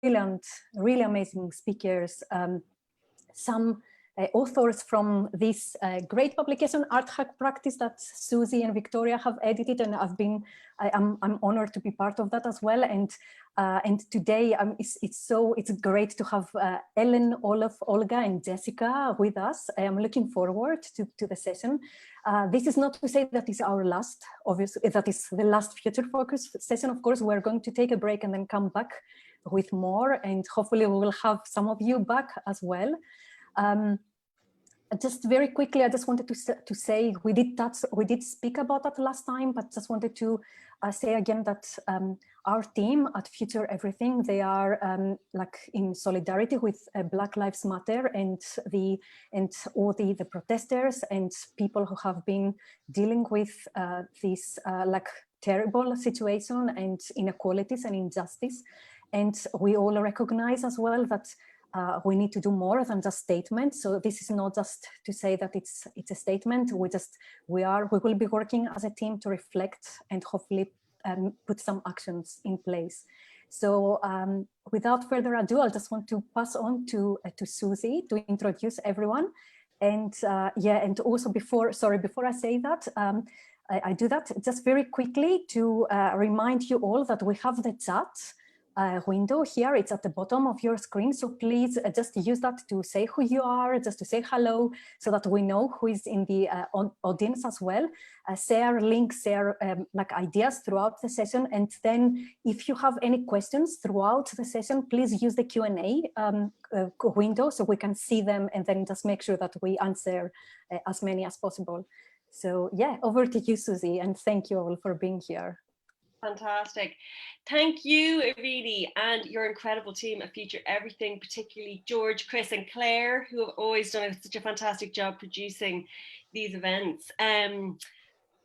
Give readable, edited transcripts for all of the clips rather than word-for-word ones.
brilliant, really amazing speakers, some authors from this great publication, Art Hack Practice, that Susie and Victoria have edited, and I'm honored to be part of that as well. And today it's great to have Ellen, Olaf, Olga, and Jessica with us. I am looking forward to the session. This is not to say that is our last, obviously, that is the last Future Focus session. Of course, we're going to take a break and then come back with more, and hopefully we will have some of you back as well. Just very quickly, I just wanted to say we did speak about that last time, but just wanted to say again that our team at Future Everything, they are like in solidarity with Black Lives Matter and all the protesters and people who have been dealing with this like terrible situation and inequalities and injustice. And we all recognize as well that we need to do more than just statements. So this is not just to say that it's a statement. We will be working as a team to reflect and hopefully put some actions in place. So without further ado, I just want to pass on to Susie to introduce everyone. And and also before I say that, I do that just very quickly to remind you all that we have the chat window here. It's at the bottom of your screen, so please just use that to say who you are, just to say hello, so that we know who is in the audience as well. Share links, share like ideas throughout the session, and then if you have any questions throughout the session, please use the Q&A window so we can see them, and then just make sure that we answer as many as possible. So yeah, over to you, Susie, and thank you all for being here. Fantastic. Thank you, Irene, and your incredible team at Future Everything, particularly George, Chris, and Claire, who have always done such a fantastic job producing these events.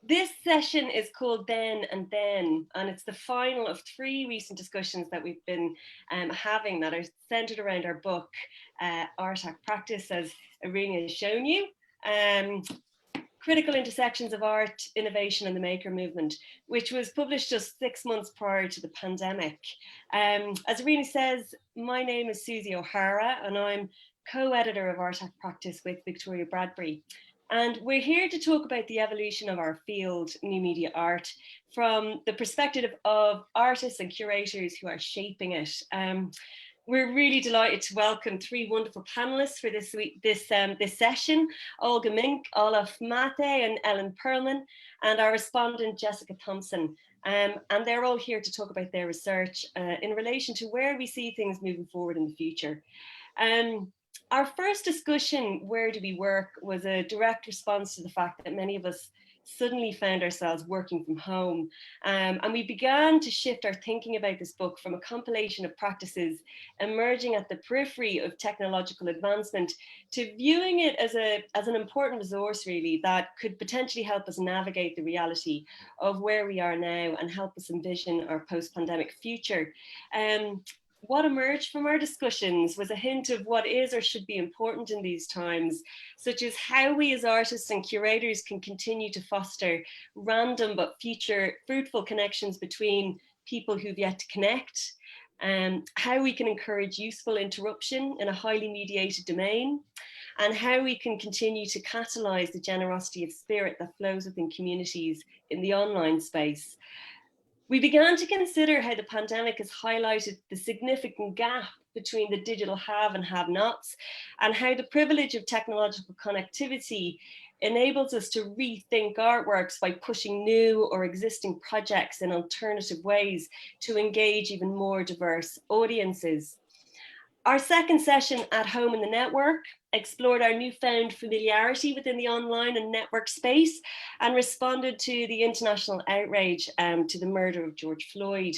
This session is called Then and Then, and it's the final of 3 recent discussions that we've been having that are centered around our book, Art Hack Practice, as Irene has shown you. Critical Intersections of Art, Innovation and the Maker Movement, which was published just 6 months prior to the pandemic. As Irene says, my name is Susie O'Hara and I'm co-editor of Art Hack Practice with Victoria Bradbury. And we're here to talk about the evolution of our field, new media art, from the perspective of artists and curators who are shaping it. We're really delighted to welcome 3 wonderful panelists for this session: Olga Mink, Olaf Mate, and Ellen Perlman, and our respondent Jessica Thompson. And they're all here to talk about their research in relation to where we see things moving forward in the future. Our first discussion, Where Do We Work, was a direct response to the fact that many of us suddenly found ourselves working from home. And we began to shift our thinking about this book from a compilation of practices emerging at the periphery of technological advancement to viewing it as an important resource, really, that could potentially help us navigate the reality of where we are now and help us envision our post-pandemic future. What emerged from our discussions was a hint of what is or should be important in these times, such as how we as artists and curators can continue to foster random but future fruitful connections between people who've yet to connect, how we can encourage useful interruption in a highly mediated domain, and how we can continue to catalyse the generosity of spirit that flows within communities in the online space. We began to consider how the pandemic has highlighted the significant gap between the digital have and have-nots, and how the privilege of technological connectivity enables us to rethink artworks by pushing new or existing projects in alternative ways to engage even more diverse audiences. Our second session, At Home in the Network, explored our newfound familiarity within the online and network space and responded to the international outrage to the murder of George Floyd.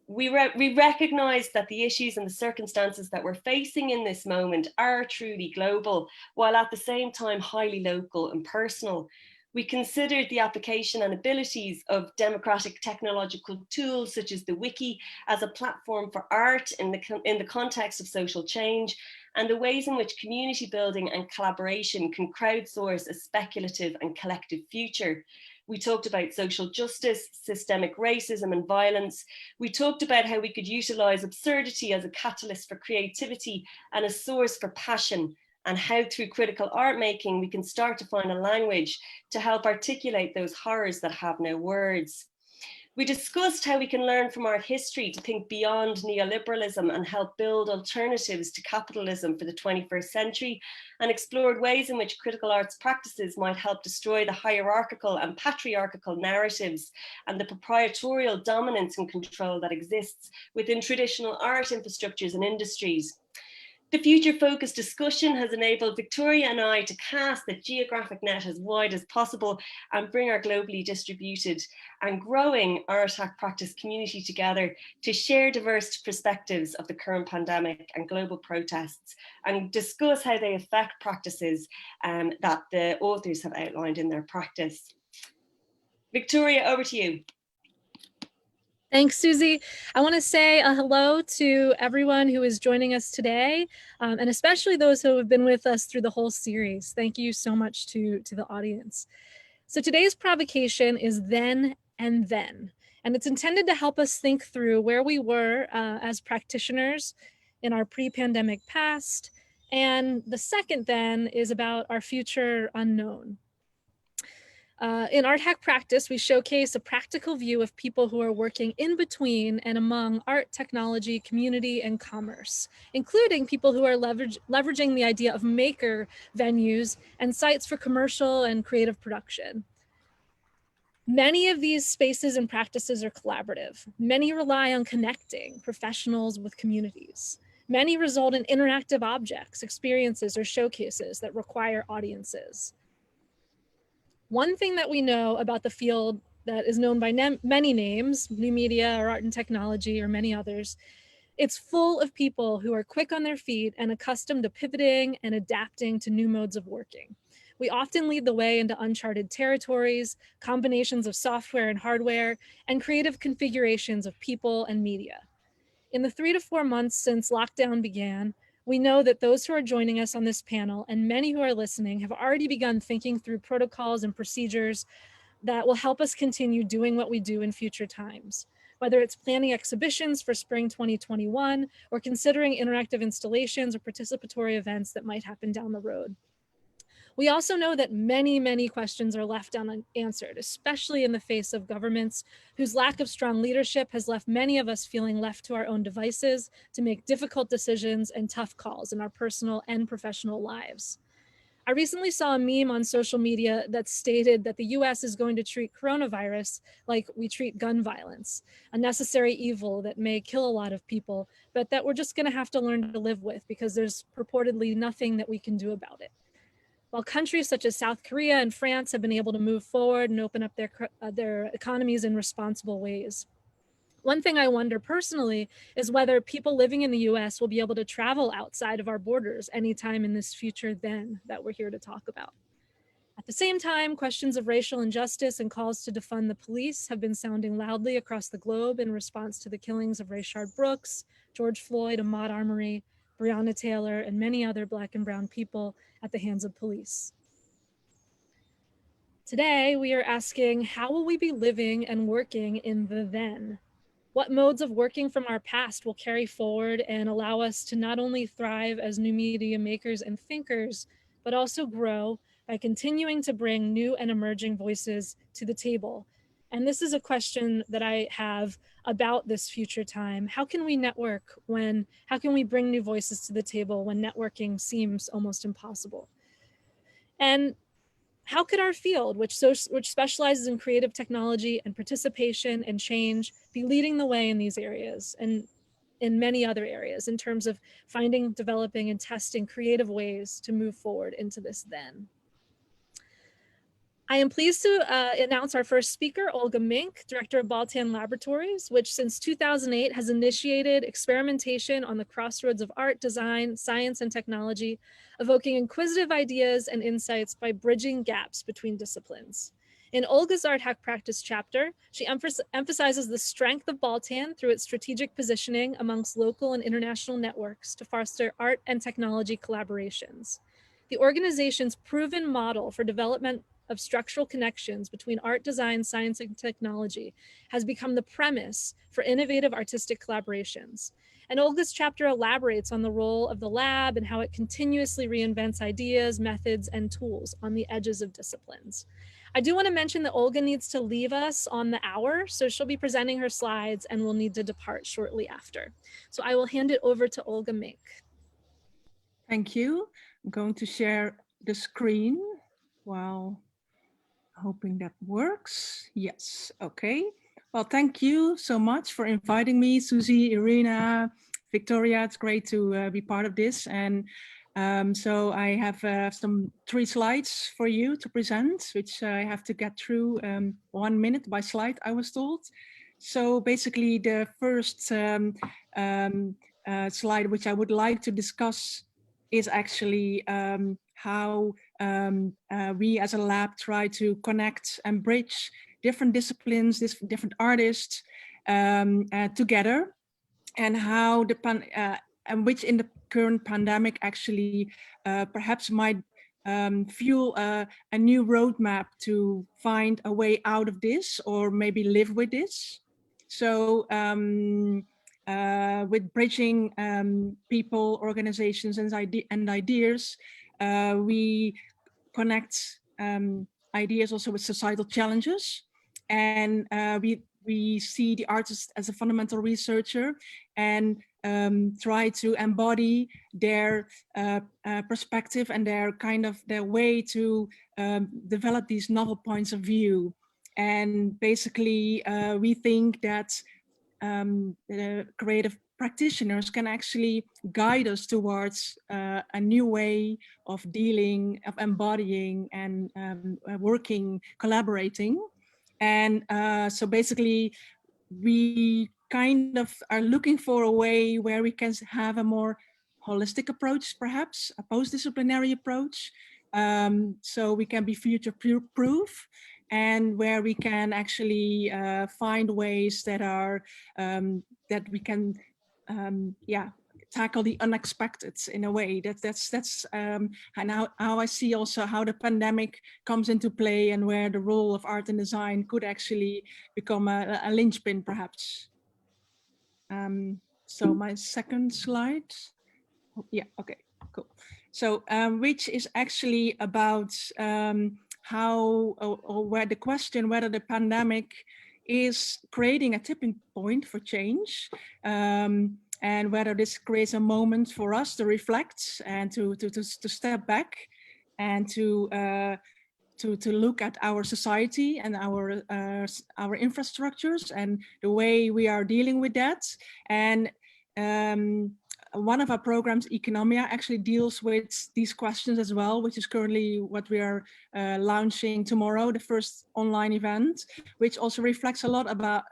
We recognise that the issues and the circumstances that we're facing in this moment are truly global, while at the same time highly local and personal. We considered the application and abilities of democratic technological tools such as the wiki as a platform for art in the context of social change, and the ways in which community building and collaboration can crowdsource a speculative and collective future. We talked about social justice, systemic racism and violence. We talked about how we could utilize absurdity as a catalyst for creativity and a source for passion, and how through critical art making, we can start to find a language to help articulate those horrors that have no words. We discussed how we can learn from art history to think beyond neoliberalism and help build alternatives to capitalism for the 21st century, and explored ways in which critical arts practices might help destroy the hierarchical and patriarchal narratives and the proprietorial dominance and control that exists within traditional art infrastructures and industries. The future-focused discussion has enabled Victoria and I to cast the geographic net as wide as possible and bring our globally distributed and growing ARTAC practice community together to share diverse perspectives of the current pandemic and global protests, and discuss how they affect practices that the authors have outlined in their practice. Victoria, over to you. Thanks, Susie. I want to say a hello to everyone who is joining us today, and especially those who have been with us through the whole series. Thank you so much to the audience. So today's provocation is Then and Then, and it's intended to help us think through where we were as practitioners in our pre-pandemic past, and the second then is about our future unknown. In Art Hack Practice, we showcase a practical view of people who are working in between and among art, technology, community, and commerce, including people who are leveraging the idea of maker venues and sites for commercial and creative production. Many of these spaces and practices are collaborative. Many rely on connecting professionals with communities. Many result in interactive objects, experiences, or showcases that require audiences. One thing that we know about the field that is known by many names, new media or art and technology or many others, it's full of people who are quick on their feet and accustomed to pivoting and adapting to new modes of working. We often lead the way into uncharted territories, combinations of software and hardware, and creative configurations of people and media. In the 3 to 4 months since lockdown began, we know that those who are joining us on this panel and many who are listening have already begun thinking through protocols and procedures that will help us continue doing what we do in future times, whether it's planning exhibitions for spring 2021 or considering interactive installations or participatory events that might happen down the road. We also know that many questions are left unanswered, especially in the face of governments whose lack of strong leadership has left many of us feeling left to our own devices to make difficult decisions and tough calls in our personal and professional lives. I recently saw a meme on social media that stated that the US is going to treat coronavirus like we treat gun violence, a necessary evil that may kill a lot of people, but that we're just going to have to learn to live with because there's purportedly nothing that we can do about it. While countries such as South Korea and France have been able to move forward and open up their economies in responsible ways. One thing I wonder personally is whether people living in the US will be able to travel outside of our borders anytime in this future then that we're here to talk about. At the same time, questions of racial injustice and calls to defund the police have been sounding loudly across the globe in response to the killings of Rayshard Brooks, George Floyd, Ahmaud Arbery, Breonna Taylor, and many other Black and brown people at the hands of police. Today, we are asking, how will we be living and working in the then? What modes of working from our past will carry forward and allow us to not only thrive as new media makers and thinkers, but also grow by continuing to bring new and emerging voices to the table? And this is a question that I have about this future time. How can we network how can we bring new voices to the table when networking seems almost impossible? And how could our field, which specializes in creative technology and participation and change, be leading the way in these areas and in many other areas in terms of finding, developing, and testing creative ways to move forward into this then? I am pleased to announce our first speaker, Olga Mink, Director of Baltan Laboratories, which since 2008 has initiated experimentation on the crossroads of art, design, science, and technology, evoking inquisitive ideas and insights by bridging gaps between disciplines. In Olga's Art Hack Practice chapter, she emphasizes the strength of Baltan through its strategic positioning amongst local and international networks to foster art and technology collaborations. The organization's proven model for development of structural connections between art, design, science, and technology has become the premise for innovative artistic collaborations. And Olga's chapter elaborates on the role of the lab and how it continuously reinvents ideas, methods, and tools on the edges of disciplines. I do want to mention that Olga needs to leave us on the hour, so she'll be presenting her slides and will need to depart shortly after. So I will hand it over to Olga Mink. Thank you. I'm going to share the screen while hoping that works. Yes, okay. Well, thank you so much for inviting me, Susie, Irina, Victoria. It's great to be part of this. And so I have some 3 slides for you to present, which I have to get through 1 minute by slide, I was told. So basically the first slide, which I would like to discuss, is actually how we as a lab try to connect and bridge different disciplines, different artists together, and how and which in the current pandemic actually perhaps might fuel a new roadmap to find a way out of this, or maybe live with this. So with bridging people, organizations, and ideas, we connect ideas also with societal challenges, and we see the artist as a fundamental researcher and try to embody their perspective and their way to develop these novel points of view. And basically, we think that the creative practitioners can actually guide us towards a new way of dealing, of embodying, and working, collaborating. And so basically, we kind of are looking for a way where we can have a more holistic approach, perhaps a post-disciplinary approach, so we can be future-proof, and where we can actually find ways that are that we can tackle the unexpected in a way. That's and how I see also how the pandemic comes into play, and where the role of art and design could actually become a linchpin, perhaps. So my second slide. Yeah, okay, cool. So which is actually about how, or where the question whether the pandemic is creating a tipping point for change, and whether this creates a moment for us to reflect and to step back and to look at our society and our infrastructures and the way we are dealing with that. And one of our programs, Economia, actually deals with these questions as well, which is currently what we are launching tomorrow, the first online event, which also reflects a lot about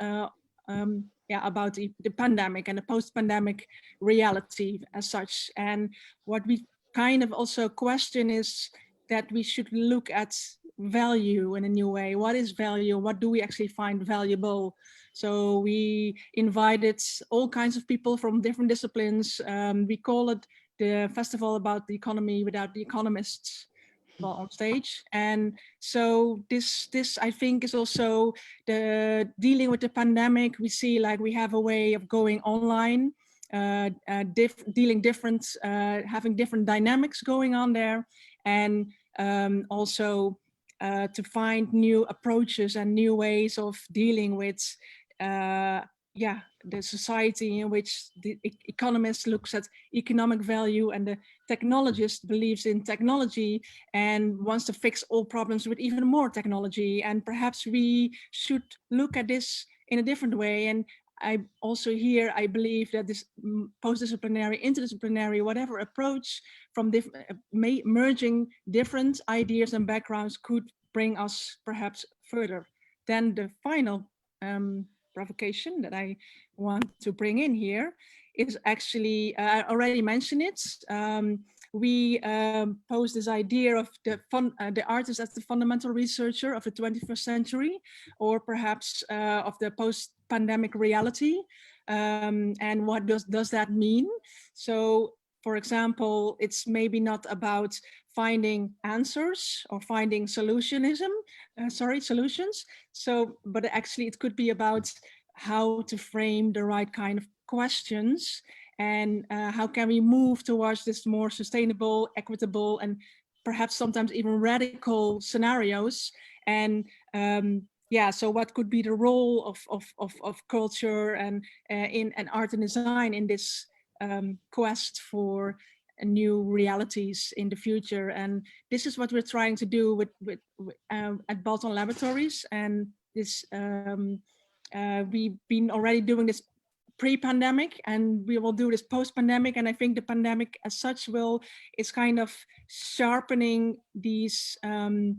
about the pandemic and the post-pandemic reality as such. And what we kind of also question is that we should look at value in a new way. What is value? What do we actually find valuable? So we invited all kinds of people from different disciplines. We call it the festival about the economy without the economists on stage. And so this I think is also the dealing with the pandemic. We see like we have a way of going online, having different dynamics going on there, and also to find new approaches and new ways of dealing with the society in which the economist looks at economic value and the technologist believes in technology and wants to fix all problems with even more technology. And perhaps we should look at this in a different way. And I also here, I believe that this post-disciplinary, interdisciplinary, whatever approach from merging different ideas and backgrounds could bring us perhaps further. Then the final provocation that I want to bring in here is actually, I already mentioned it. We pose this idea of the artist as the fundamental researcher of the 21st century, or perhaps of the post-pandemic reality. And what does that mean? So for example, it's maybe not about finding answers or finding solutions. So, but actually it could be about how to frame the right kind of questions, and how can we move towards this more sustainable, equitable, and perhaps sometimes even radical scenarios. And yeah, so what could be the role of culture and in art and design in this quest for new realities in the future? And this is what we're trying to do at Balton Laboratories. And this we've been already doing this pre-pandemic, and we will do this post-pandemic. And I think the pandemic as such is kind of sharpening these the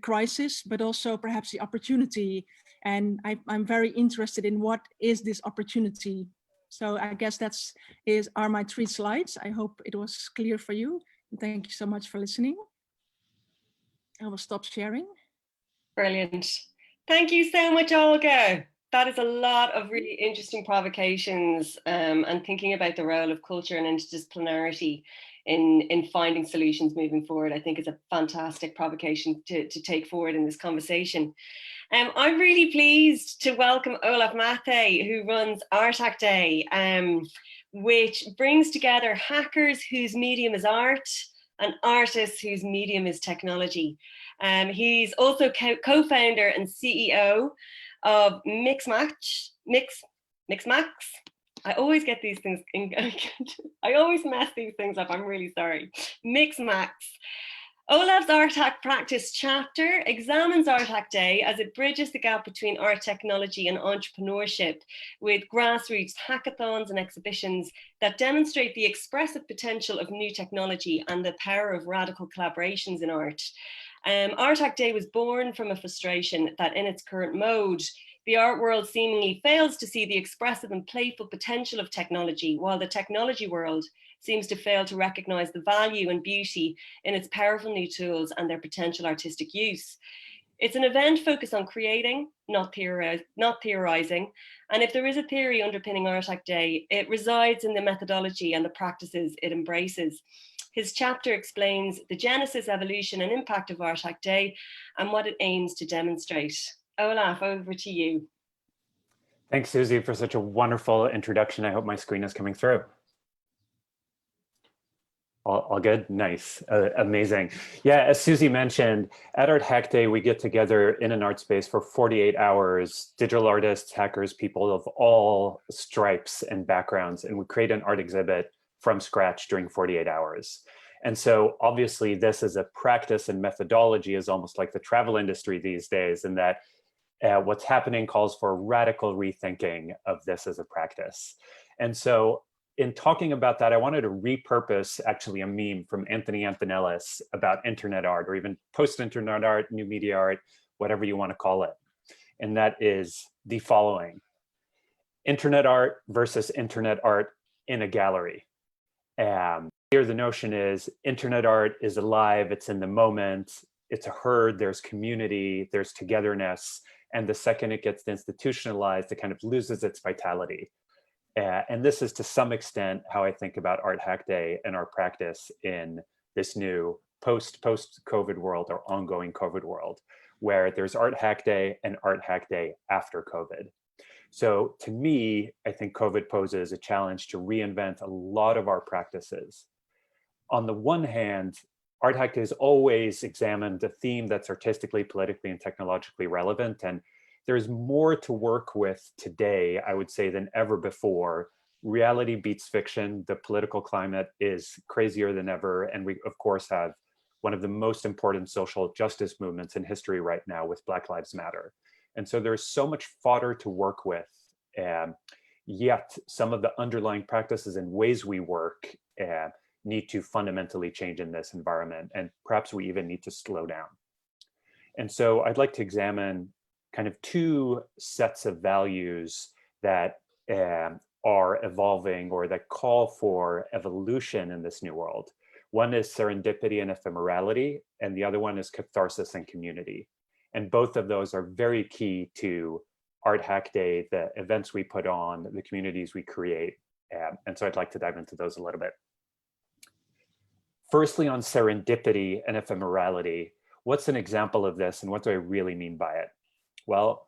crisis, but also perhaps the opportunity. And I'm very interested in what is this opportunity. So I guess are my 3 slides. I hope it was clear for you. Thank you so much for listening. I will stop sharing. Brilliant. Thank you so much, Olga. That is a lot of really interesting provocations, and thinking about the role of culture and interdisciplinarity in finding solutions moving forward, I think is a fantastic provocation to take forward in this conversation. I'm really pleased to welcome Olaf Mathé, who runs Artac Day, which brings together hackers whose medium is art and artists whose medium is technology. He's also co-founder and CEO of Mixmax. I always get these things, I always mess these things up, I'm really sorry. Mixmax. Olaf's Artac Practice chapter examines Artac Day as it bridges the gap between art technology and entrepreneurship with grassroots hackathons and exhibitions that demonstrate the expressive potential of new technology and the power of radical collaborations in art. Artac Day was born from a frustration that in its current mode, the art world seemingly fails to see the expressive and playful potential of technology, while the technology world seems to fail to recognize the value and beauty in its powerful new tools and their potential artistic use. It's an event focused on creating, not theorizing. And if there is a theory underpinning Artac Day, it resides in the methodology and the practices it embraces. His chapter explains the genesis, evolution, and impact of Artac Day and what it aims to demonstrate. Olaf, over to you. Thanks, Susie, for such a wonderful introduction. I hope my screen is coming through. All good? Nice. Amazing. Yeah, as Susie mentioned, at Artac Day, we get together in an art space for 48 hours, digital artists, hackers, people of all stripes and backgrounds, and we create an art exhibit from scratch during 48 hours. And so obviously this is a practice, and methodology is almost like the travel industry these days, in that what's happening calls for radical rethinking of this as a practice. And so in talking about that, I wanted to repurpose actually a meme from Anthony Antonellis about internet art, or even post-internet art, new media art, whatever you want to call it. And that is the following: internet art versus internet art in a gallery. Here the notion is internet art is alive, it's in the moment, it's a herd, there's community, there's togetherness. And the second it gets institutionalized, it kind of loses its vitality. And this is to some extent how I think about Artac Day and our practice in this new post-COVID world, or ongoing COVID world, where there's Artac Day and Artac Day after COVID. So to me, I think COVID poses a challenge to reinvent a lot of our practices. On the one hand, Artac Day has always examined a theme that's artistically, politically, and technologically relevant. And there's more to work with today, I would say, than ever before. Reality beats fiction. The political climate is crazier than ever. And we, of course, have one of the most important social justice movements in history right now with Black Lives Matter. And so there's so much fodder to work with. Yet some of the underlying practices and ways we work need to fundamentally change in this environment. And perhaps we even need to slow down. And so I'd like to examine kind of 2 sets of values that are evolving, or that call for evolution in this new world. One is serendipity and ephemerality, and the other one is catharsis and community. And both of those are very key to Artac Day, the events we put on, the communities we create, And so I'd like to dive into those a little bit. Firstly, on serendipity and ephemerality, what's an example of this and what do I really mean by it? Well,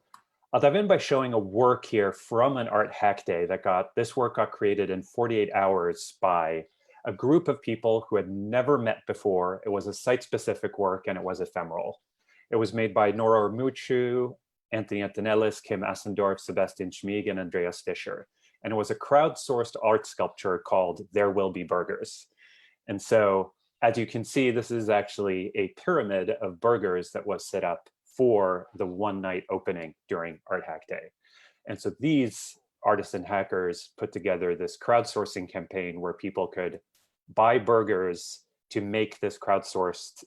I'll dive in by showing a work here from an Art Hack Day this work got created in 48 hours by a group of people who had never met before. It was a site-specific work and it was ephemeral. It was made by Nora Ormuchu, Anthony Antonellis, Kim Assendorf, Sebastian Schmieg, and Andreas Fischer. And it was a crowdsourced art sculpture called There Will Be Burgers. And so, as you can see, this is actually a pyramid of burgers that was set up for the one-night opening during Art Hack Day. And so these artists and hackers put together this crowdsourcing campaign where people could buy burgers to make this crowdsourced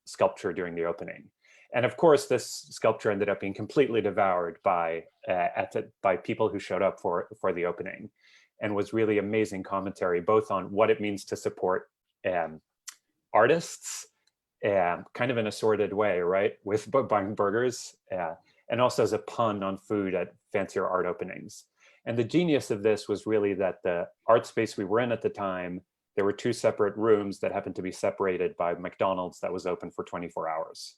sculpture during the opening. And of course, this sculpture ended up being completely devoured by people who showed up for the opening, and was really amazing commentary, both on what it means to support artists, kind of in a sordid way, right, with buying burgers, and also as a pun on food at fancier art openings. And the genius of this was really that the art space we were in at the time, there were 2 separate rooms that happened to be separated by McDonald's that was open for 24 hours.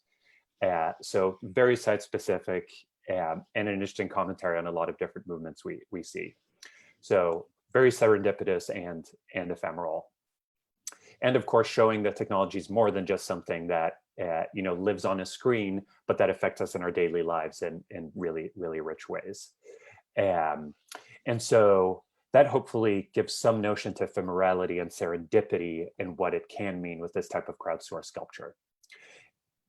So very site-specific, and an interesting commentary on a lot of different movements we see. So very serendipitous and ephemeral. And of course, showing that technology is more than just something that lives on a screen, but that affects us in our daily lives in really, really rich ways. And so that hopefully gives some notion to ephemerality and serendipity and what it can mean with this type of crowdsourced sculpture.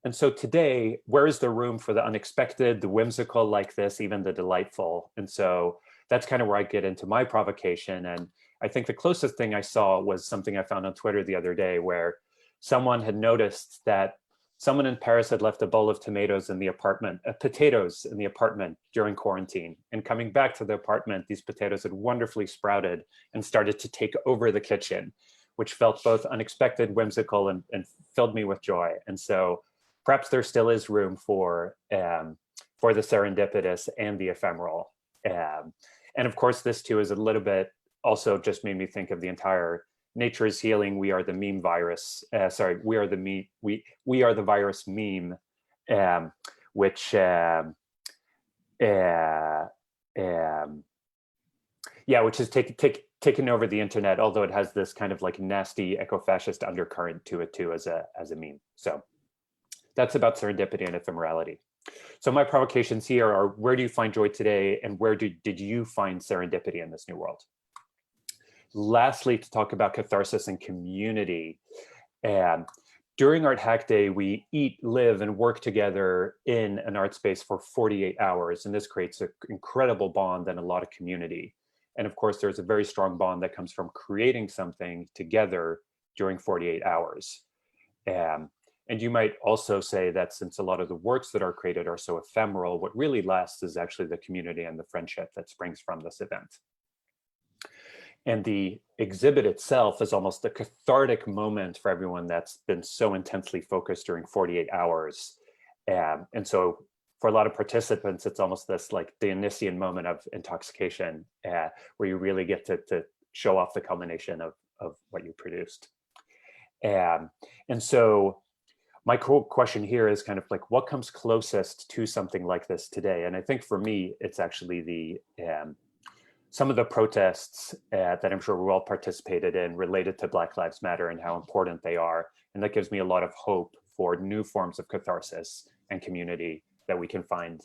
And so today, where is the room for the unexpected, the whimsical like this, even the delightful? And so that's kind of where I get into my provocation. And I think the closest thing I saw was something I found on Twitter the other day, where someone had noticed that someone in Paris had left a bowl of potatoes in the apartment during quarantine. And coming back to the apartment, these potatoes had wonderfully sprouted and started to take over the kitchen, which felt both unexpected, whimsical, and filled me with joy. And so perhaps there still is room for the serendipitous and the ephemeral. And of course, this too is a little bit also just made me think of the entire nature is healing, we are the meme virus. We are the virus meme, which which is taken over the internet, although it has this kind of like nasty eco-fascist undercurrent to it too as a meme. So that's about serendipity and ephemerality. So my provocations here are, where do you find joy today, and where did you find serendipity in this new world? Lastly, to talk about catharsis and community. During Art Hack Day, we eat, live, and work together in an art space for 48 hours, and this creates an incredible bond and a lot of community. And of course, there's a very strong bond that comes from creating something together during 48 hours. And you might also say that since a lot of the works that are created are so ephemeral, what really lasts is actually the community and the friendship that springs from this event. And the exhibit itself is almost a cathartic moment for everyone that's been so intensely focused during 48 hours. And so for a lot of participants, it's almost this like Dionysian moment of intoxication, where you really get to show off the culmination of what you produced. And so my question here is kind of like, what comes closest to something like this today? And I think for me, it's actually some of the protests that I'm sure we all participated in related to Black Lives Matter and how important they are. And that gives me a lot of hope for new forms of catharsis and community that we can find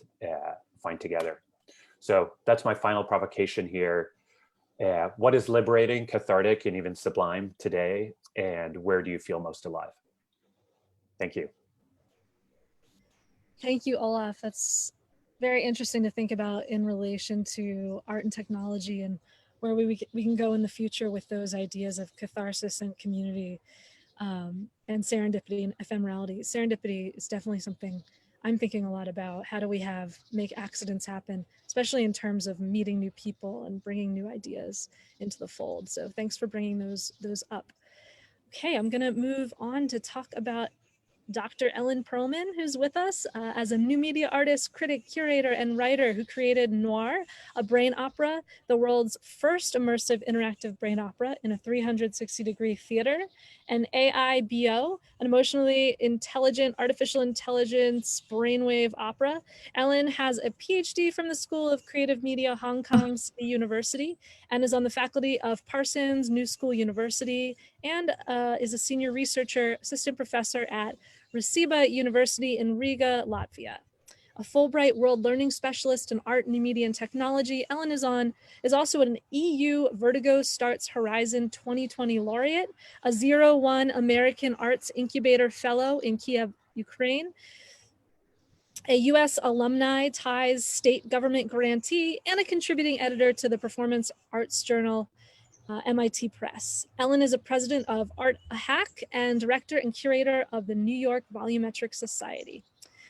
together. So that's my final provocation here. What is liberating, cathartic, and even sublime today? And where do you feel most alive? Thank you. Thank you, Olaf. That's very interesting to think about in relation to art and technology and where we can go in the future with those ideas of catharsis and community, and serendipity and ephemerality. Serendipity is definitely something I'm thinking a lot about. How do we make accidents happen, especially in terms of meeting new people and bringing new ideas into the fold. So thanks for bringing those up. Okay, I'm gonna move on to talk about Dr. Ellen Perlman, who's with us as a new media artist, critic, curator, and writer who created Noir, a brain opera, the world's first immersive interactive brain opera in a 360-degree theater, and AIBO, an emotionally intelligent artificial intelligence brainwave opera. Ellen has a PhD from the School of Creative Media, Hong Kong City University, and is on the faculty of Parsons New School University, and is a senior researcher, assistant professor at Reciba University in Riga, Latvia. A Fulbright World Learning Specialist in Art, New Media, and Technology, Ellen is also an EU Vertigo Starts Horizon 2020 laureate, a 01 American Arts Incubator Fellow in Kiev, Ukraine, a US Alumni Ties State Government grantee, and a contributing editor to the performance arts journal MIT Press. Ellen is a president of Art Hack and director and curator of the New York Volumetric Society.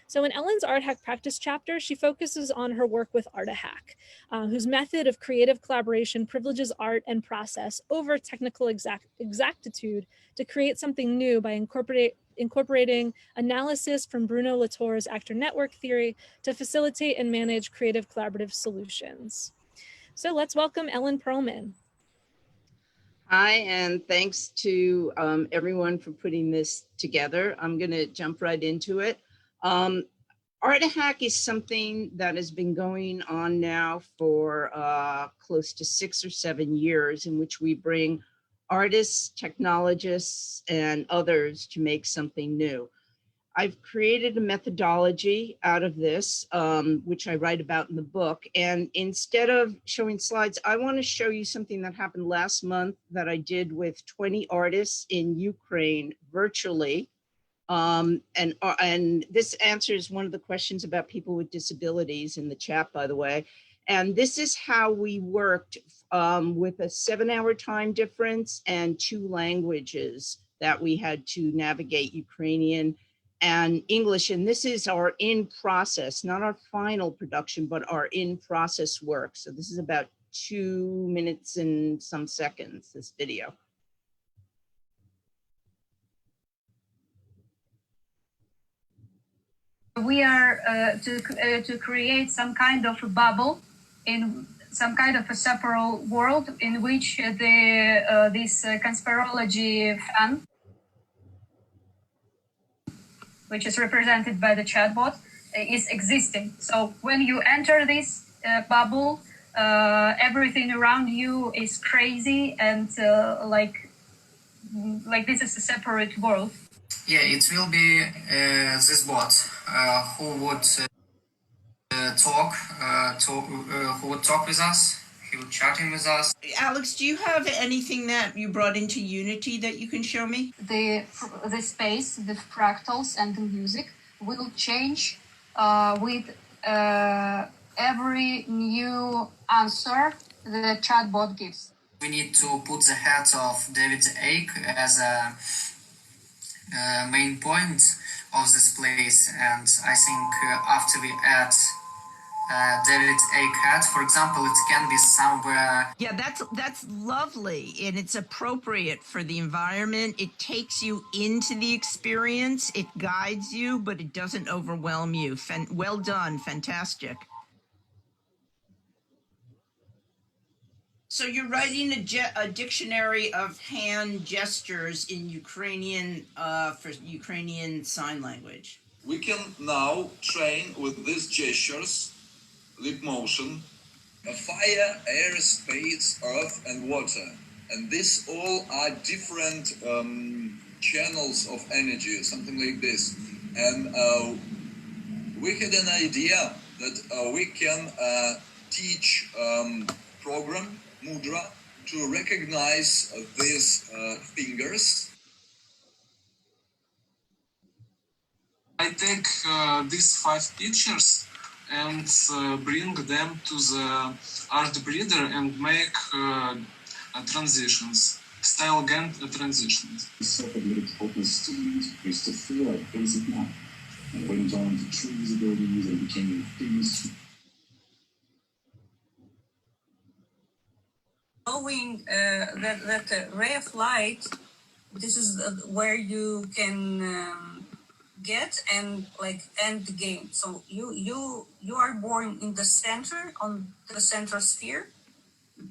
So in Ellen's Art Hack practice chapter, she focuses on her work with Artahack, whose method of creative collaboration privileges art and process over technical exactitude to create something new by incorporating analysis from Bruno Latour's actor network theory to facilitate and manage creative collaborative solutions. So let's welcome Ellen Perlman. Hi, and thanks to everyone for putting this together. I'm going to jump right into it. Artahack is something that has been going on now for close to 6 or 7 years, in which we bring artists, technologists, and others to make something new. I've created a methodology out of this, which I write about in the book. And instead of showing slides, I want to show you something that happened last month that I did with 20 artists in Ukraine virtually. And this answers one of the questions about people with disabilities in the chat, by the way. And this is how we worked with a 7-hour time difference and 2 languages that we had to navigate, Ukrainian and English. And this is our in process, not our final production, but our in process work. So this is about 2 minutes and some seconds, this video. We are to create some kind of a bubble, in some kind of a separate world in which this conspirology fan, which is represented by the chatbot, is existing. So when you enter this bubble, everything around you is crazy, and like this is a separate world. Yeah, it will be this bot who would who would talk with us. He would chatting with us. Alex, do you have anything that you brought into Unity that you can show me? The space, the fractals, and the music will change with every new answer the chatbot gives. We need to put the head of David Icke as a main point of this place, and I think after we add David Icke head, for example, it can be somewhere. Yeah, that's lovely, and it's appropriate for the environment. It takes you into the experience, it guides you, but it doesn't overwhelm you. Well done, fantastic. So you're writing a dictionary of hand gestures in Ukrainian for Ukrainian Sign Language. We can now train with these gestures, lip motion, fire, air, space, earth, and water. And these all are different channels of energy, something like this. And we had an idea that we can teach program Mudra to recognize these fingers. I take these 5 pictures and bring them to the art breeder and make transitions, style again transitions. And went on to true visibilities and became famous. Knowing that ray of light, this is where you can get and like end the game. So you are born in the center, on the center sphere,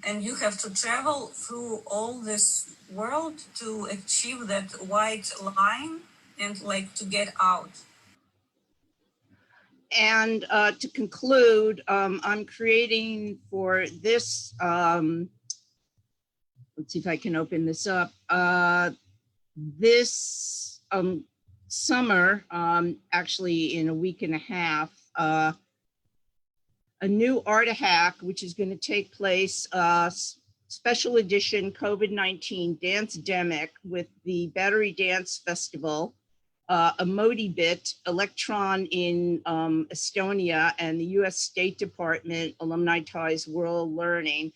and you have to travel through all this world to achieve that white line and like to get out. And to conclude, I'm creating for this, let's see if I can open this up. This summer, actually in a week and a half, a new Artahack, which is going to take place, special edition COVID-19 Dance-demic with the Battery Dance Festival, Emotibit, Electron in Estonia, and the US State Department Alumni Ties World Learning,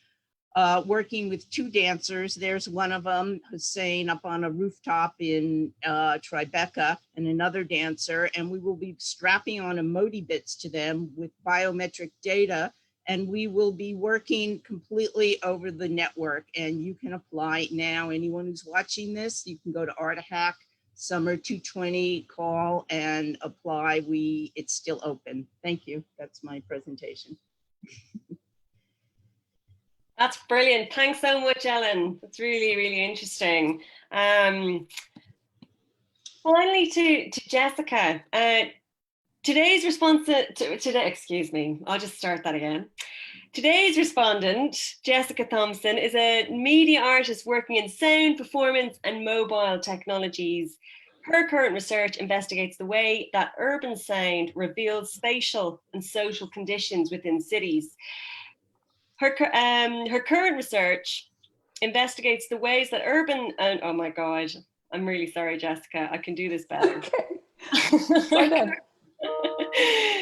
working with two dancers. There's one of them, Hussein, up on a rooftop in Tribeca, and another dancer, and we will be strapping on Emotibits to them with biometric data, and we will be working completely over the network. And you can apply now. Anyone who's watching this, you can go to Artahack Summer 220, call and apply. It's still open. Thank you. That's my presentation. That's brilliant. Thanks so much, Ellen. That's really, really interesting. Finally, to Jessica. Today's I'll just start that again. Today's respondent, Jessica Thompson, is a media artist working in sound, performance, and mobile technologies. Her current research investigates the way that urban sound reveals spatial and social conditions within cities. Her current research investigates the ways that urban, and oh my God, I'm really sorry, Jessica, I can do this better. Okay.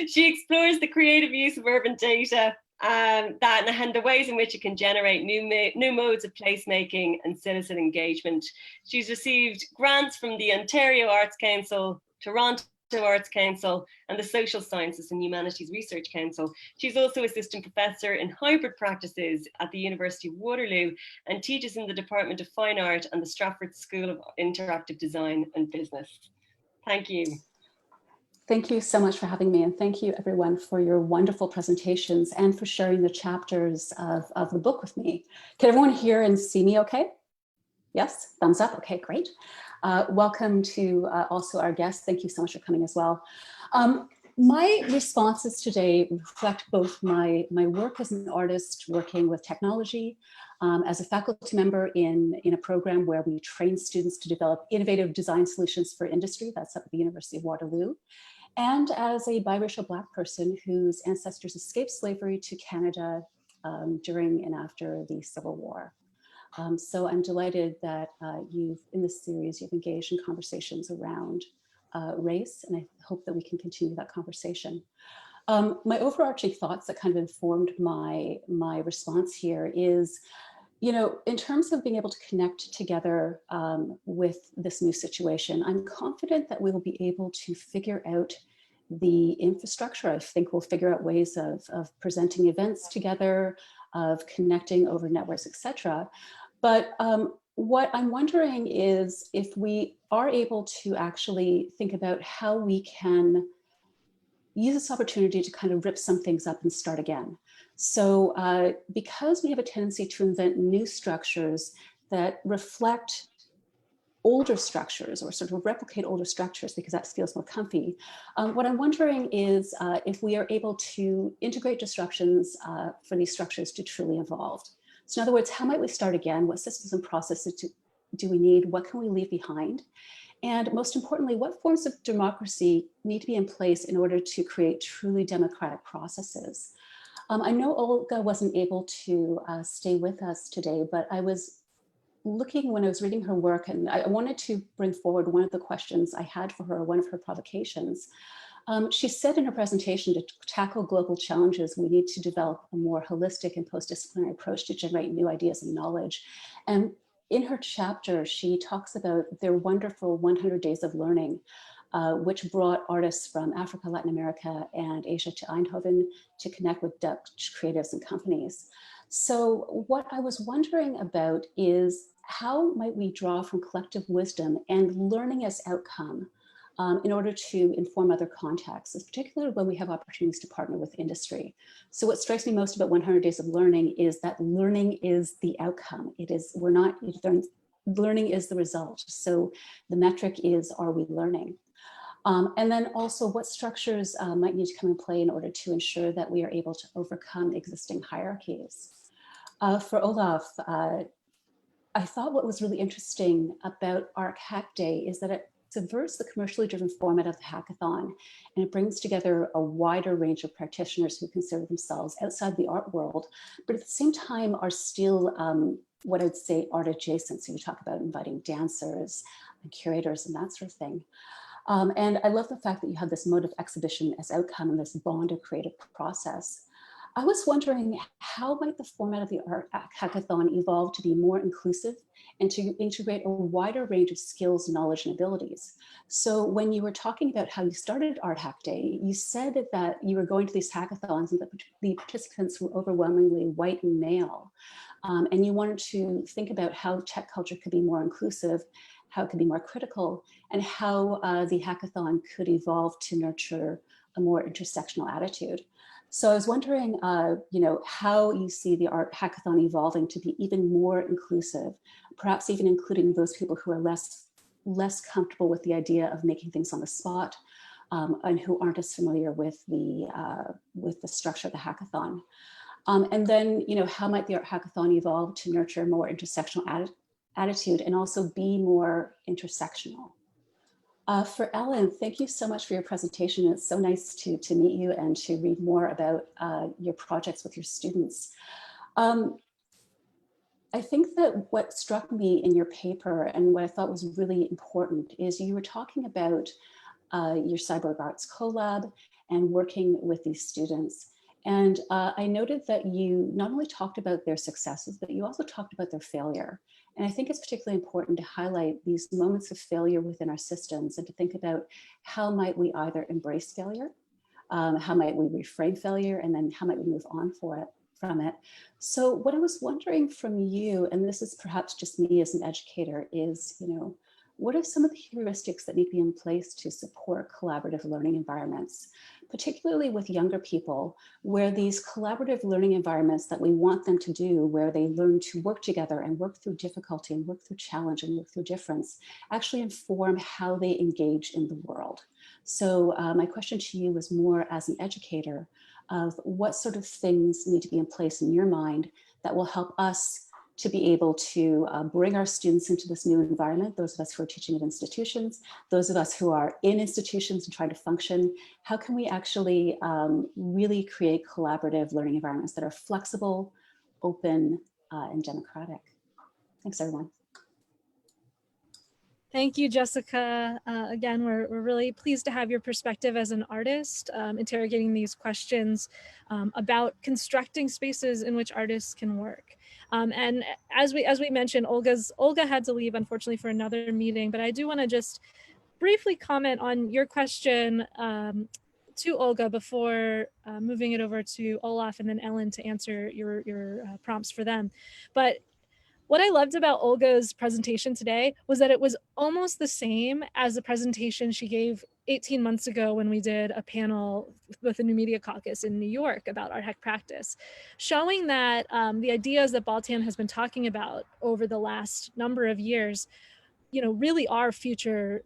She explores the creative use of urban data and the ways in which it can generate new modes of placemaking and citizen engagement. She's received grants from the Ontario Arts Council, Toronto Arts Council, and the Social Sciences and Humanities Research Council. She's also assistant professor in hybrid practices at the University of Waterloo and teaches in the Department of Fine Art and the Stratford School of Interactive Design and Business. Thank you. Thank you so much for having me, and thank you everyone for your wonderful presentations and for sharing the chapters of the book with me. Can everyone hear and see me okay? Yes, thumbs up, okay, great. Welcome to also our guests. Thank you so much for coming as well. My responses today reflect both my work as an artist working with technology, as a faculty member in a program where we train students to develop innovative design solutions for industry, that's up at the University of Waterloo, and as a biracial Black person whose ancestors escaped slavery to Canada during and after the Civil War. So I'm delighted that in this series, you've engaged in conversations around race, and I hope that we can continue that conversation. My overarching thoughts that kind of informed my response here is, in terms of being able to connect together with this new situation, I'm confident that we will be able to figure out the infrastructure. I think we'll figure out ways of presenting events together, of connecting over networks, etc. But what I'm wondering is if we are able to actually think about how we can use this opportunity to kind of rip some things up and start again. So because we have a tendency to invent new structures that reflect older structures or sort of replicate older structures because that feels more comfy, what I'm wondering is if we are able to integrate disruptions for these structures to truly evolve. So in other words, how might we start again? What systems and processes do we need? What can we leave behind? And most importantly, what forms of democracy need to be in place in order to create truly democratic processes? I know Olga wasn't able to stay with us today, but I was looking when I was reading her work, and I wanted to bring forward one of the questions I had for her, one of her provocations. She said in her presentation, to tackle global challenges, we need to develop a more holistic and post-disciplinary approach to generate new ideas and knowledge. And in her chapter, she talks about their wonderful 100 Days of Learning, which brought artists from Africa, Latin America, and Asia to Eindhoven to connect with Dutch creatives and companies. So what I was wondering about is how might we draw from collective wisdom and learning as outcome in order to inform other contexts, particularly when we have opportunities to partner with industry. So what strikes me most about 100 Days of Learning is that learning is the outcome. Learning is the result. So the metric is, are we learning? And then also what structures might need to come in play in order to ensure that we are able to overcome existing hierarchies. For Olaf, I thought what was really interesting about ARC Hack Day is that it subverts the commercially driven format of the hackathon, and it brings together a wider range of practitioners who consider themselves outside the art world, but at the same time are still what I'd say art adjacent. So you talk about inviting dancers and curators and that sort of thing. And I love the fact that you have this mode of exhibition as outcome and this bonded creative process. I was wondering, how might the format of the art hackathon evolve to be more inclusive and to integrate a wider range of skills, knowledge, and abilities? So when you were talking about how you started Art Hack Day, you said that you were going to these hackathons and that the participants were overwhelmingly white and male. And you wanted to think about how tech culture could be more inclusive, how it could be more critical, and how the hackathon could evolve to nurture a more intersectional attitude. So I was wondering, how you see the art hackathon evolving to be even more inclusive, perhaps even including those people who are less comfortable with the idea of making things on the spot, and who aren't as familiar with the structure of the hackathon. And then, how might the art hackathon evolve to nurture a more intersectional attitude and also be more intersectional? For Ellen, thank you so much for your presentation. It's so nice to meet you and to read more about your projects with your students. I think that what struck me in your paper and what I thought was really important is you were talking about your Cyborg Arts collab and working with these students. And I noted that you not only talked about their successes, but you also talked about their failure. And I think it's particularly important to highlight these moments of failure within our systems and to think about how might we either embrace failure, how might we reframe failure, and then how might we move on from it. So what I was wondering from you, and this is perhaps just me as an educator, is, what are some of the heuristics that need to be in place to support collaborative learning environments, particularly with younger people, where these collaborative learning environments that we want them to do, where they learn to work together and work through difficulty and work through challenge and work through difference, actually inform how they engage in the world. So my question to you was more as an educator of what sort of things need to be in place in your mind that will help us to be able to bring our students into this new environment, those of us who are teaching at institutions, those of us who are in institutions and trying to function. How can we actually really create collaborative learning environments that are flexible, open, and democratic? Thanks, everyone. Thank you, Jessica. Again, we're really pleased to have your perspective as an artist, interrogating these questions about constructing spaces in which artists can work. And as we mentioned, Olga had to leave, unfortunately, for another meeting, but I do want to just briefly comment on your question to Olga before moving it over to Olaf and then Ellen to answer your prompts for them. But what I loved about Olga's presentation today was that it was almost the same as the presentation she gave 18 months ago when we did a panel with the New Media Caucus in New York about art hack practice, showing that the ideas that Baltan has been talking about over the last number of years, really are future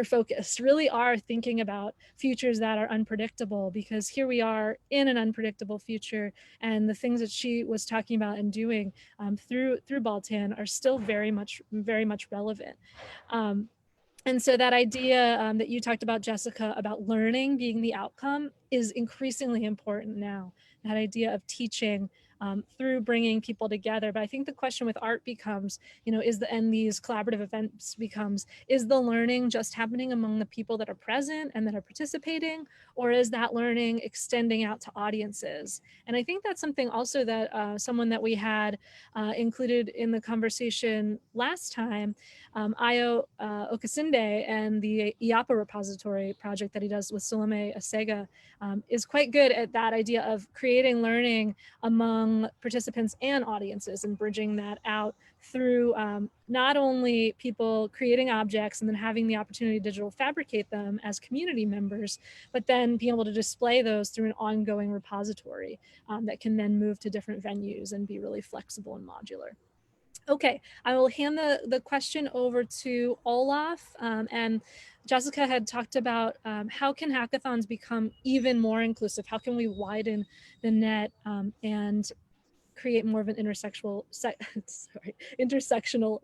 focused, really are thinking about futures that are unpredictable, because here we are in an unpredictable future, and the things that she was talking about and doing through Baltan are still very much relevant. And so that idea that you talked about, Jessica, about learning being the outcome is increasingly important now. That idea of teaching through bringing people together. But I think the question with art becomes, and these collaborative events becomes, is the learning just happening among the people that are present and that are participating, or is that learning extending out to audiences? And I think that's something also that someone that we had included in the conversation last time, Ayo Okasinde, and the IAPA repository project that he does with Salome Asega is quite good at that idea of creating learning among among participants and audiences, and bridging that out through not only people creating objects and then having the opportunity to digital fabricate them as community members, but then being able to display those through an ongoing repository that can then move to different venues and be really flexible and modular. Okay, I will hand the question over to Olaf. And Jessica had talked about how can hackathons become even more inclusive? How can we widen the net and create more of an intersectional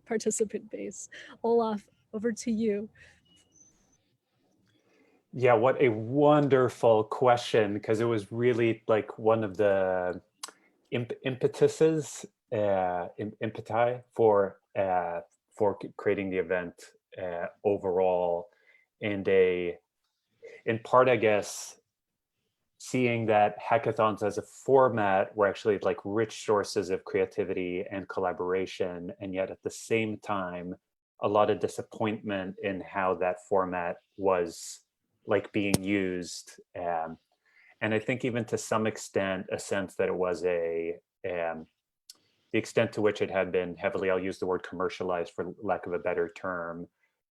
participant base? Olaf, over to you. Yeah, what a wonderful question, because it was really like one of the impetuses, impeti for creating the event overall, and in part, I guess, seeing that hackathons as a format were actually like rich sources of creativity and collaboration, and yet at the same time, a lot of disappointment in how that format was like being used. And I think even to some extent, a sense that it was the extent to which it had been heavily, I'll use the word commercialized for lack of a better term,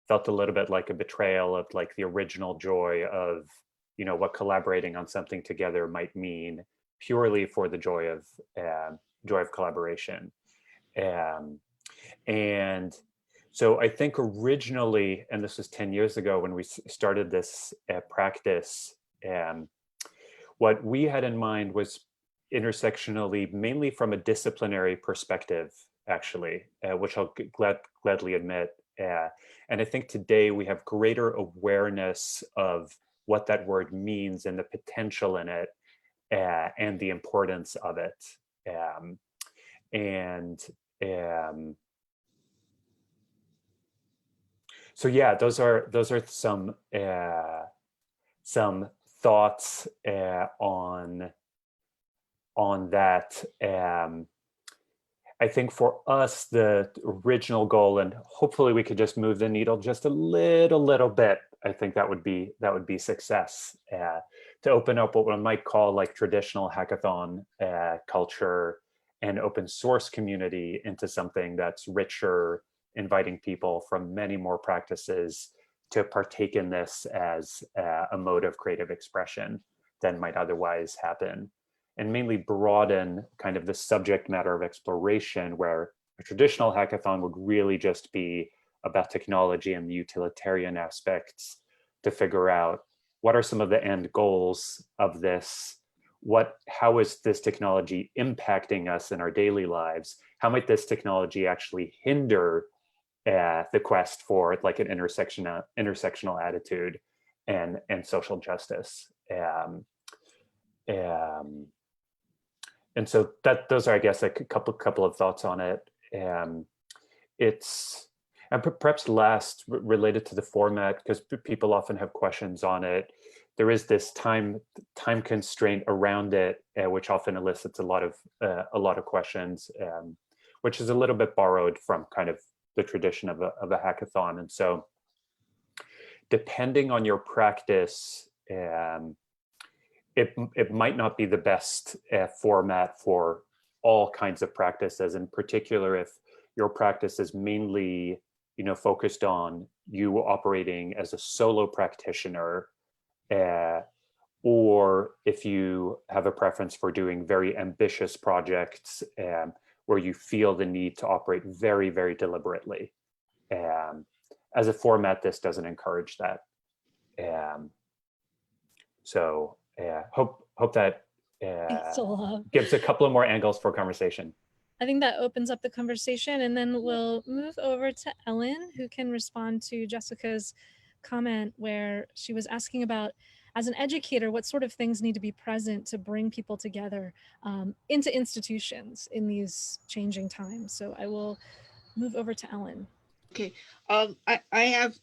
felt a little bit like a betrayal of like the original joy of, you know, what collaborating on something together might mean, purely for the joy of collaboration. And so I think originally, and this was 10 years ago when we started this practice, what we had in mind was intersectionally, mainly from a disciplinary perspective, actually, which I'll gladly admit. And I think today we have greater awareness of what that word means and the potential in it, and the importance of it. So yeah, those are some thoughts on that. I think for us, the original goal, and hopefully we could just move the needle just a little bit, I think that would be success, to open up what one might call like traditional hackathon culture and open source community into something that's richer, inviting people from many more practices to partake in this as a mode of creative expression than might otherwise happen, and mainly broaden kind of the subject matter of exploration, where a traditional hackathon would really just be about technology and the utilitarian aspects, to figure out what are some of the end goals of this, how is this technology impacting us in our daily lives, how might this technology actually hinder the quest for like an intersectional attitude and social justice. And so those are, I guess, like a couple of thoughts on it. And perhaps last, related to the format, because people often have questions on it, there is this time constraint around it, which often elicits a lot of questions, which is a little bit borrowed from kind of the tradition of a hackathon. And so, depending on your practice, it might not be the best format for all kinds of practices. In particular, if your practice is mainly, you know, focused on you operating as a solo practitioner, or if you have a preference for doing very ambitious projects where you feel the need to operate very, very deliberately. As a format, this doesn't encourage that. So hope that gives a couple of more angles for conversation. I think that opens up the conversation, and then we'll move over to Ellen, who can respond to Jessica's comment where she was asking about, as an educator, what sort of things need to be present to bring people together into institutions in these changing times. So I will move over to Ellen. Okay, I have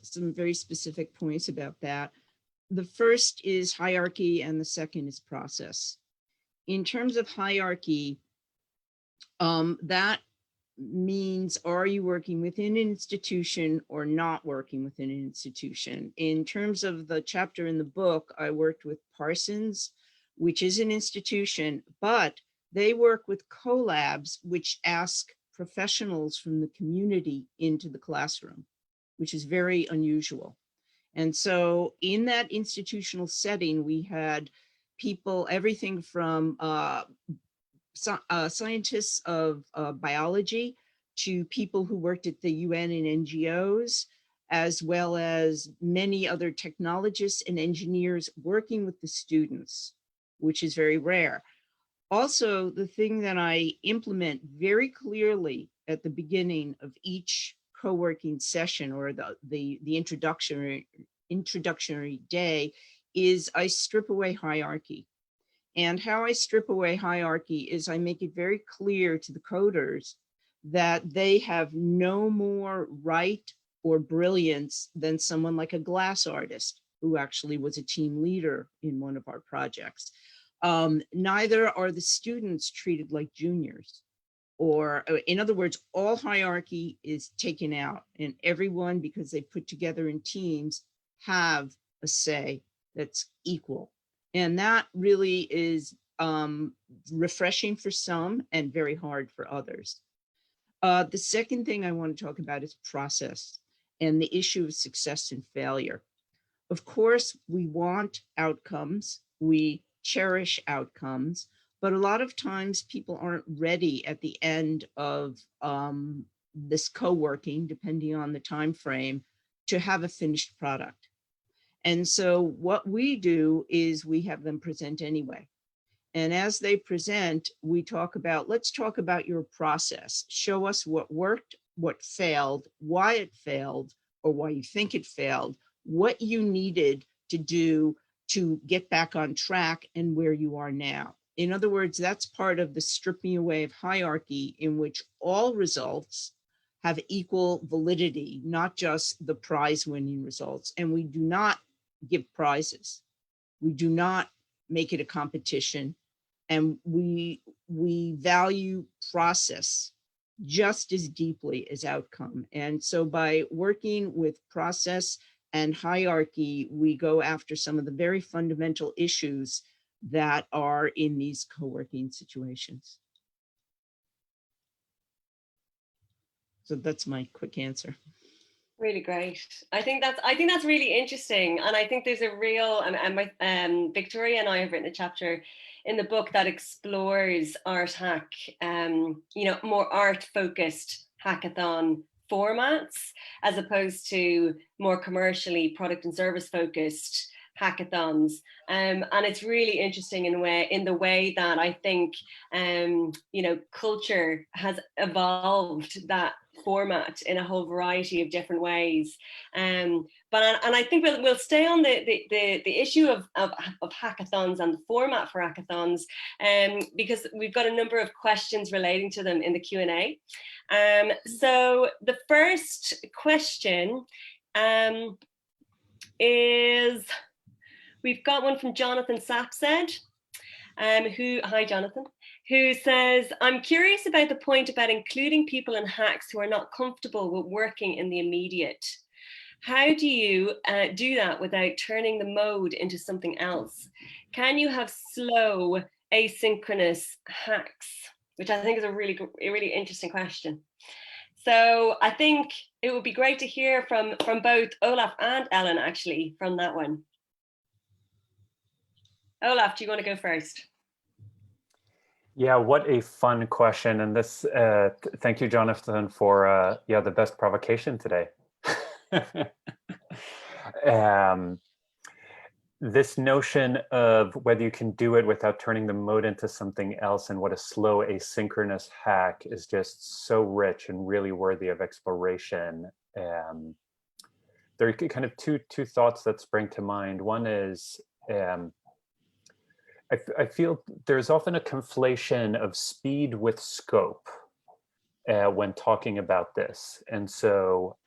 some very specific points about that. The first is hierarchy and the second is process. In terms of hierarchy, that means, are you working within an institution or not working within an institution? In terms of the chapter in the book, I worked with Parsons, which is an institution, but They work with collabs, which ask professionals from the community into the classroom, which is very unusual. And so in that institutional setting, we had people, everything from scientists of biology to people who worked at the UN and NGOs, as well as many other technologists and engineers working with the students, which is very rare. Also, the thing that I implement very clearly at the beginning of each co-working session or the introductory day is I strip away hierarchy. And how I strip away hierarchy is I make it very clear to the coders that they have no more right or brilliance than someone like a glass artist who actually was a team leader in one of our projects. Neither are the students treated like juniors, or in other words, all hierarchy is taken out, and everyone, because they put together in teams, have a say that's equal. And that really is refreshing for some and very hard for others. The second thing I want to talk about is process and the issue of success and failure. Of course, we want outcomes. We cherish outcomes, but a lot of times people aren't ready at the end of this co-working, depending on the time frame, to have a finished product. And so what we do is we have them present anyway. And as they present, we talk about, let's talk about your process. Show us what worked, what failed, why it failed, or why you think it failed, what you needed to do to get back on track and where you are now. In other words, that's part of the stripping away of hierarchy, in which all results have equal validity, not just the prize winning results. And we do not give prizes. We do not make it a competition. And we value process just as deeply as outcome. And so by working with process and hierarchy, we go after some of the very fundamental issues that are in these co-working situations. So that's my quick answer. Really great. I think that's really interesting, and I think there's a real. And Victoria and I have written a chapter in the book that explores Art Hack, more art-focused hackathon formats, as opposed to more commercially product and service focused hackathons, and it's really interesting in the way that I think culture has evolved that format in a whole variety of different ways. But I think we'll stay on the issue of hackathons and the format for hackathons, because we've got a number of questions relating to them in the Q&A. So the first question is, we've got one from Jonathan Sapsed, hi Jonathan, who says, I'm curious about the point about including people in hacks who are not comfortable with working in the immediate. How do you do that without turning the mode into something else? Can you have slow, asynchronous hacks? Which I think is a really interesting question. So I think it would be great to hear from both Olaf and Ellen, actually, from that one. Olaf, do you want to go first? Yeah, what a fun question. And this, thank you, Jonathan, for the best provocation today. This notion of whether you can do it without turning the mode into something else, and what a slow asynchronous hack is, just so rich and really worthy of exploration. There are kind of two thoughts that spring to mind. One is, I feel there's often a conflation of speed with scope when talking about this. And so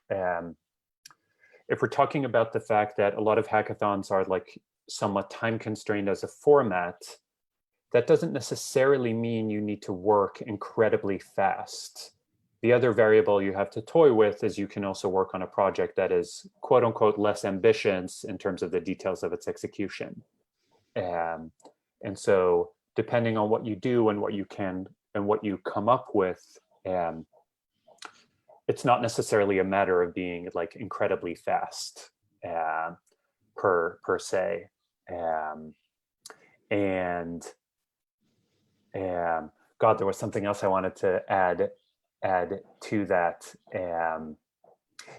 if we're talking about the fact that a lot of hackathons are like somewhat time constrained as a format, that doesn't necessarily mean you need to work incredibly fast. The other variable you have to toy with is you can also work on a project that is quote unquote less ambitious in terms of the details of its execution. And so depending on what you do and what you can and what you come up with, it's not necessarily a matter of being like incredibly fast per se. God, there was something else I wanted to add to that.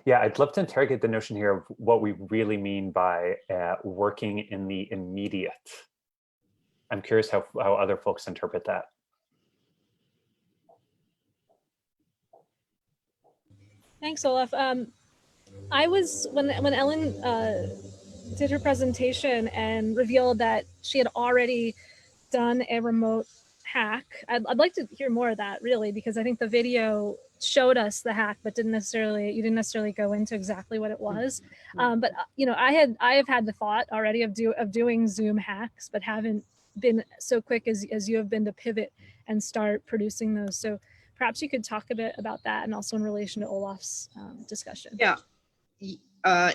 Yeah, I'd love to interrogate the notion here of what we really mean by working in the immediate. I'm curious how other folks interpret that. Thanks, Olaf. I was, when Ellen did her presentation and revealed that she had already done a remote hack, I'd like to hear more of that, really, because I think the video showed us the hack, but you didn't necessarily go into exactly what it was. But you know, I have had the thought already of doing Zoom hacks, but haven't been so quick as you have been to pivot and start producing those. So perhaps you could talk a bit about that, and also in relation to Olaf's discussion. Yeah.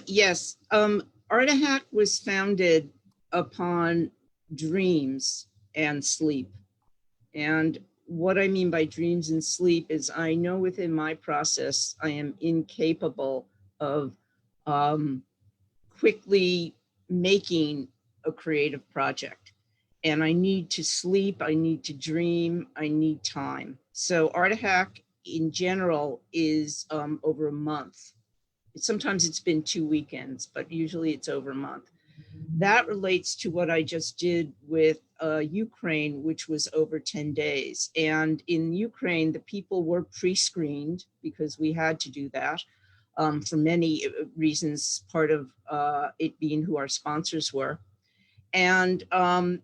Yes. Artahack was founded upon dreams and sleep. And what I mean by dreams and sleep is I know within my process, I am incapable of quickly making a creative project. And I need to sleep, I need to dream, I need time. So Artahack in general is over a month. Sometimes it's been 2 weekends, but usually it's over a month. That relates to what I just did with Ukraine, which was over 10 days. And in Ukraine, the people were pre-screened because we had to do that for many reasons, part of it being who our sponsors were. And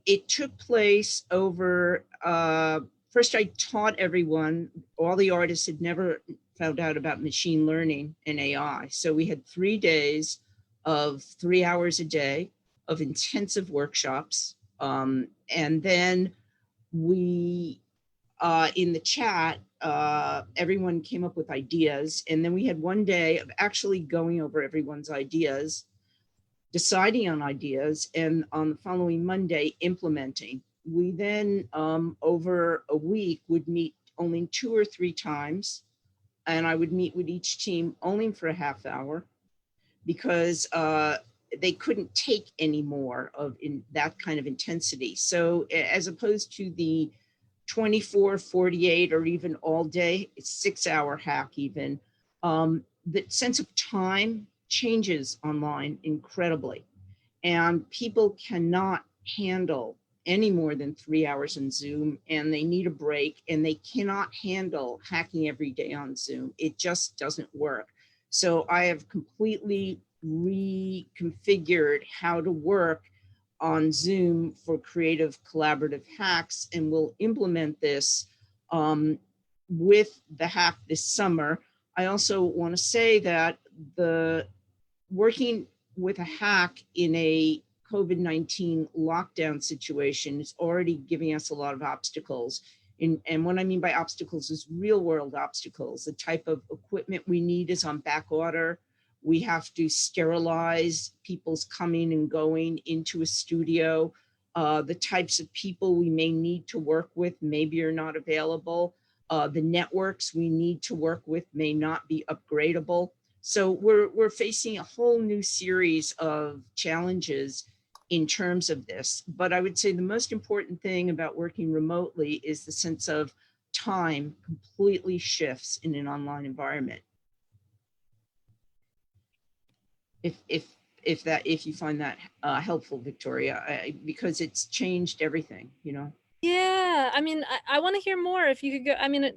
it took place over, first I taught everyone, all the artists had never found out about machine learning and AI. So we had 3 days of 3 hours a day of intensive workshops. And then we, in the chat, everyone came up with ideas. And then we had 1 day of actually going over everyone's ideas, deciding on ideas, and on the following Monday, implementing. We then, over a week, would meet only 2 or 3 times. And I would meet with each team only for a half hour because they couldn't take any more of that kind of intensity. So as opposed to the 24, 48, or even all day, it's 6-hour hack even, the sense of time changes online incredibly. And people cannot handle any more than 3 hours in Zoom, and they need a break, and they cannot handle hacking every day on Zoom. It just doesn't work. So I have completely reconfigured how to work on Zoom for creative collaborative hacks, and we'll implement this with the hack this summer. I also want to say that the working with a hack in a COVID-19 lockdown situation is already giving us a lot of obstacles. And what I mean by obstacles is real world obstacles. The type of equipment we need is on back order. We have to sterilize people's coming and going into a studio. The types of people we may need to work with maybe are not available. The networks we need to work with may not be upgradable. So we're facing a whole new series of challenges in terms of this. But I would say the most important thing about working remotely is the sense of time completely shifts in an online environment. If you find that helpful, Victoria, because it's changed everything, you know? Yeah, I mean, I want to hear more if you could go, I mean,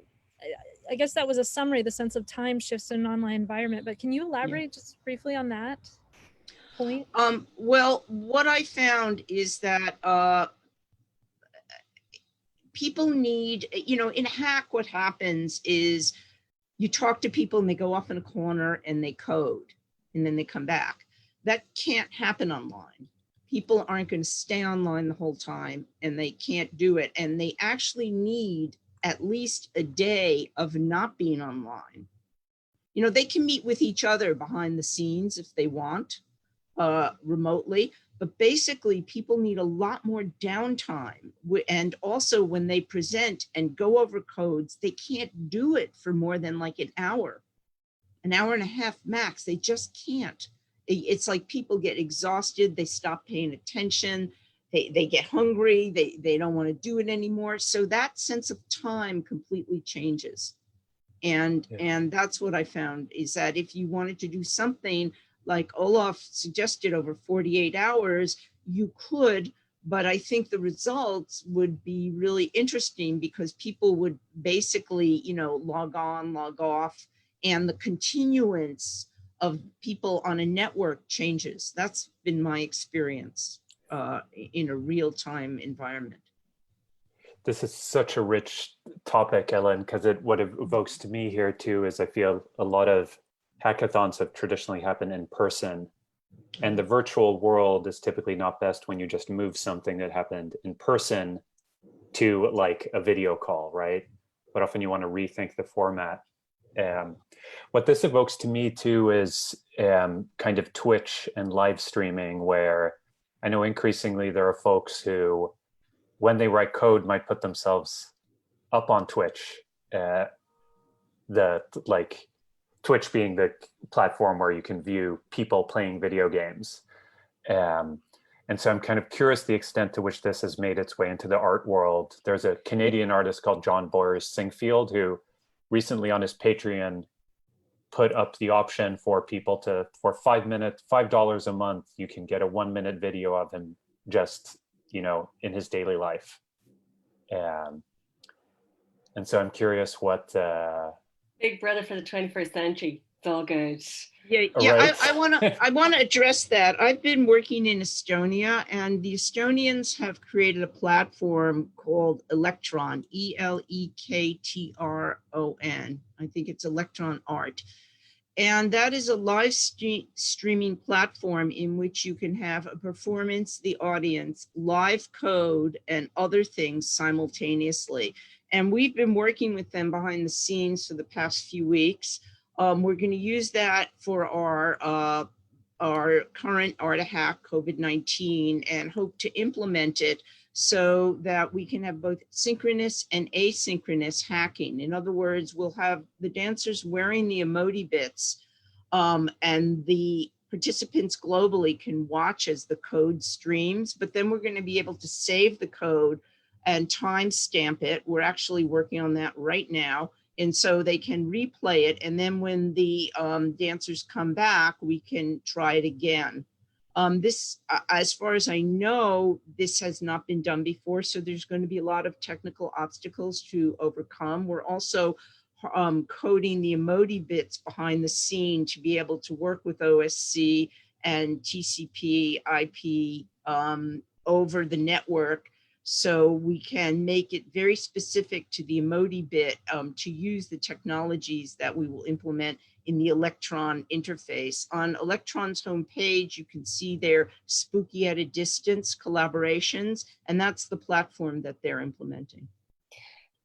I guess that was a summary, the sense of time shifts in an online environment, but can you elaborate just briefly on that point? Well, what I found is that people need, you know, in a hack, what happens is you talk to people and they go off in a corner and they code and then they come back. That can't happen online. People aren't going to stay online the whole time and they can't do it. And they actually need at least a day of not being online. You know, they can meet with each other behind the scenes if they want, remotely, But basically, people need a lot more downtime. And also when they present and go over codes, they can't do it for more than like an hour and a half max. They just can't. It's like people get exhausted. They stop paying attention. They get hungry. They don't want to do it anymore. So that sense of time completely changes. And that's what I found, is that if you wanted to do something like Olaf suggested over 48 hours, you could, but I think the results would be really interesting because people would basically, you know, log on, log off, and the continuance of people on a network changes. That's been my experience in a real-time environment. This is such a rich topic, Ellen, because what it evokes to me here too is I feel a lot of hackathons have traditionally happened in person, and the virtual world is typically not best when you just move something that happened in person to like a video call, right? But often you want to rethink the format. What this evokes to me too is kind of Twitch and live streaming, where I know increasingly there are folks who, when they write code, might put themselves up on Twitch, Twitch being the platform where you can view people playing video games. And so I'm kind of curious the extent to which this has made its way into the art world. There's a Canadian artist called John Boyers-Singfield who recently on his Patreon put up the option for people to, for $5 a month, you can get a 1-minute video of him just, you know, in his daily life. And so I'm curious what... Big brother for the 21st century. It's all good. Yeah, Right. I want to address that. I've been working in Estonia, and the Estonians have created a platform called Electron, ELEKTRON. I think it's Electron Art. And that is a live streaming platform in which you can have a performance, the audience, live code, and other things simultaneously. And we've been working with them behind the scenes for the past few weeks. We're going to use that for our current ArtAhack COVID-19 and hope to implement it so that we can have both synchronous and asynchronous hacking. In other words, we'll have the dancers wearing the emoji bits, and the participants globally can watch as the code streams, but then we're going to be able to save the code and timestamp it. We're actually working on that right now. And so they can replay it. And then when the dancers come back, we can try it again. This, as far as I know, this has not been done before. So there's going to be a lot of technical obstacles to overcome. We're also coding the emoji bits behind the scene to be able to work with OSC and TCP IP over the network, so we can make it very specific to the emoji bit to use the technologies that we will implement in the Electron interface. On Electron's homepage, you can see their Spooky at a Distance collaborations, and that's the platform that they're implementing.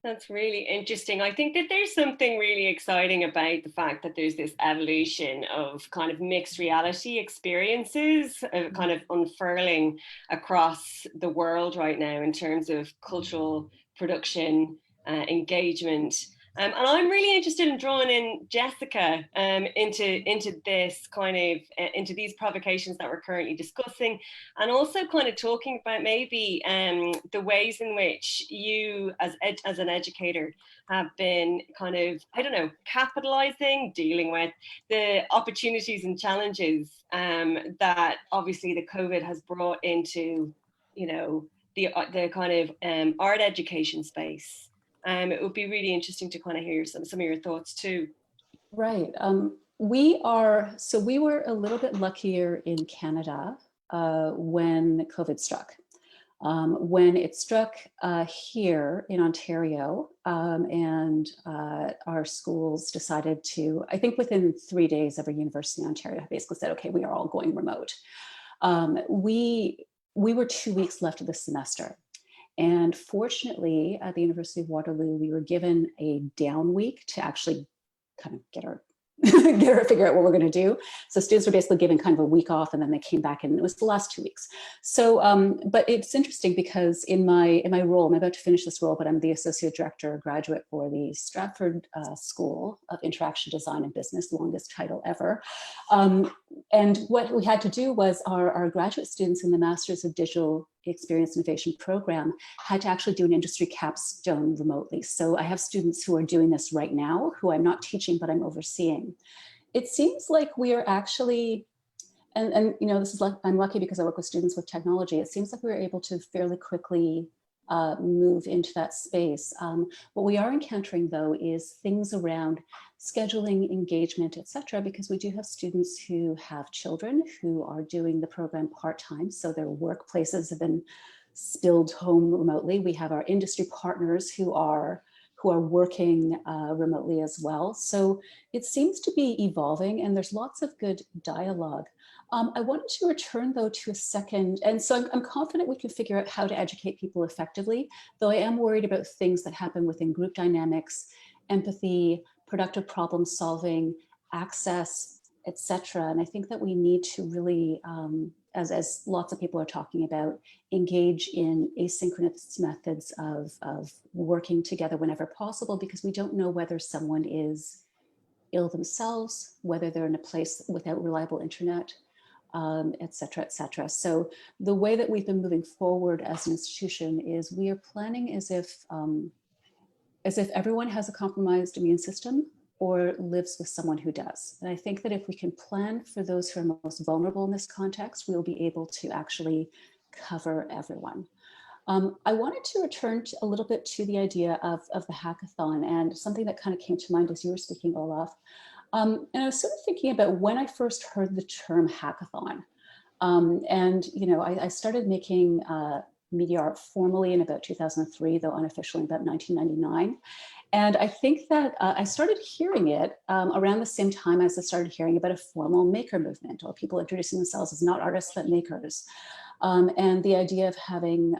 That's really interesting. I think that there's something really exciting about the fact that there's this evolution of kind of mixed reality experiences, kind of unfurling across the world right now in terms of cultural production, engagement. And I'm really interested in drawing in Jessica into this kind of, into these provocations that we're currently discussing, and also kind of talking about maybe the ways in which you as an educator have been kind of, I don't know, capitalizing, dealing with the opportunities and challenges that obviously the COVID has brought into, you know, the kind of art education space. It would be really interesting to kind of hear some of your thoughts too. Right. We were a little bit luckier in Canada when COVID struck. When it struck here in Ontario, and our schools decided to, I think within 3 days, every university in Ontario basically said, okay, we are all going remote. We were 2 weeks left of the semester. And fortunately, at the University of Waterloo, we were given a down week to actually kind of get our figure out what we're going to do. So students were basically given kind of a week off, and then they came back, and it was the last 2 weeks. So, but it's interesting because in my role, I'm about to finish this role, but I'm the associate director graduate for the Stratford School of Interaction Design and Business, longest title ever. And what we had to do was our graduate students in the Masters of Digital Experience Innovation program had to actually do an industry capstone remotely. So I have students who are doing this right now, who I'm not teaching, but I'm overseeing. It seems like we are actually, and you know, this is like, I'm lucky because I work with students with technology. It seems like we were able to fairly quickly move into that space. What we are encountering though is things around scheduling, engagement, etc., because we do have students who have children who are doing the program part-time, so their workplaces have been spilled home remotely. We have our industry partners who are working remotely as well. So it seems to be evolving, and there's lots of good dialogue. I wanted to return though to a second, and so I'm confident we can figure out how to educate people effectively, though I am worried about things that happen within group dynamics, empathy, productive problem solving, access, etc. And I think that we need to really, as lots of people are talking about, engage in asynchronous methods of working together whenever possible, because we don't know whether someone is ill themselves, whether they're in a place without reliable internet, et cetera, et cetera. So the way that we've been moving forward as an institution is we are planning as if everyone has a compromised immune system or lives with someone who does. And I think that if we can plan for those who are most vulnerable in this context, we'll be able to actually cover everyone. I wanted to return a little bit to the idea of the hackathon, and something that kind of came to mind as you were speaking, Olaf. And I was sort of thinking about when I first heard the term hackathon. And, you know, I started making media art formally in about 2003, though unofficially in about 1999. And I think that I started hearing it around the same time as I started hearing about a formal maker movement, or people introducing themselves as not artists, but makers. And the idea of having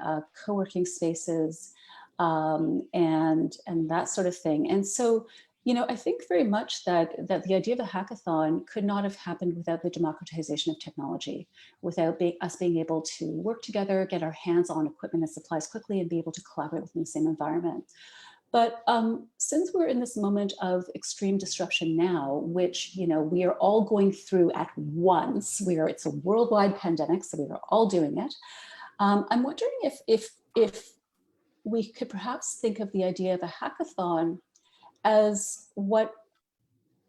co-working spaces and that sort of thing. And so, you know, I think very much that the idea of a hackathon could not have happened without the democratization of technology, without us being able to work together, get our hands on equipment and supplies quickly, and be able to collaborate within the same environment. But since we're in this moment of extreme disruption now, which, you know, we are all going through at once, it's a worldwide pandemic, so we are all doing it. I'm wondering if we could perhaps think of the idea of a hackathon as what,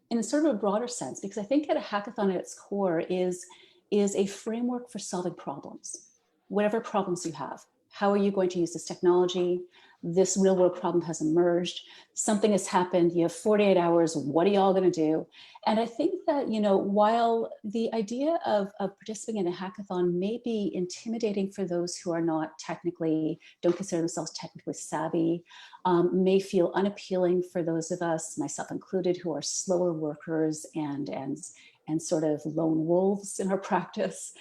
in a sort of a broader sense, because I think that a hackathon at its core is a framework for solving problems, whatever problems you have. How are you going to use this technology? This real world problem has emerged. Something has happened. You have 48 hours. What are you all going to do? And I think that, you know, while the idea of participating in a hackathon may be intimidating for those who are not don't consider themselves technically savvy, may feel unappealing for those of us, myself included, who are slower workers and sort of lone wolves in our practice.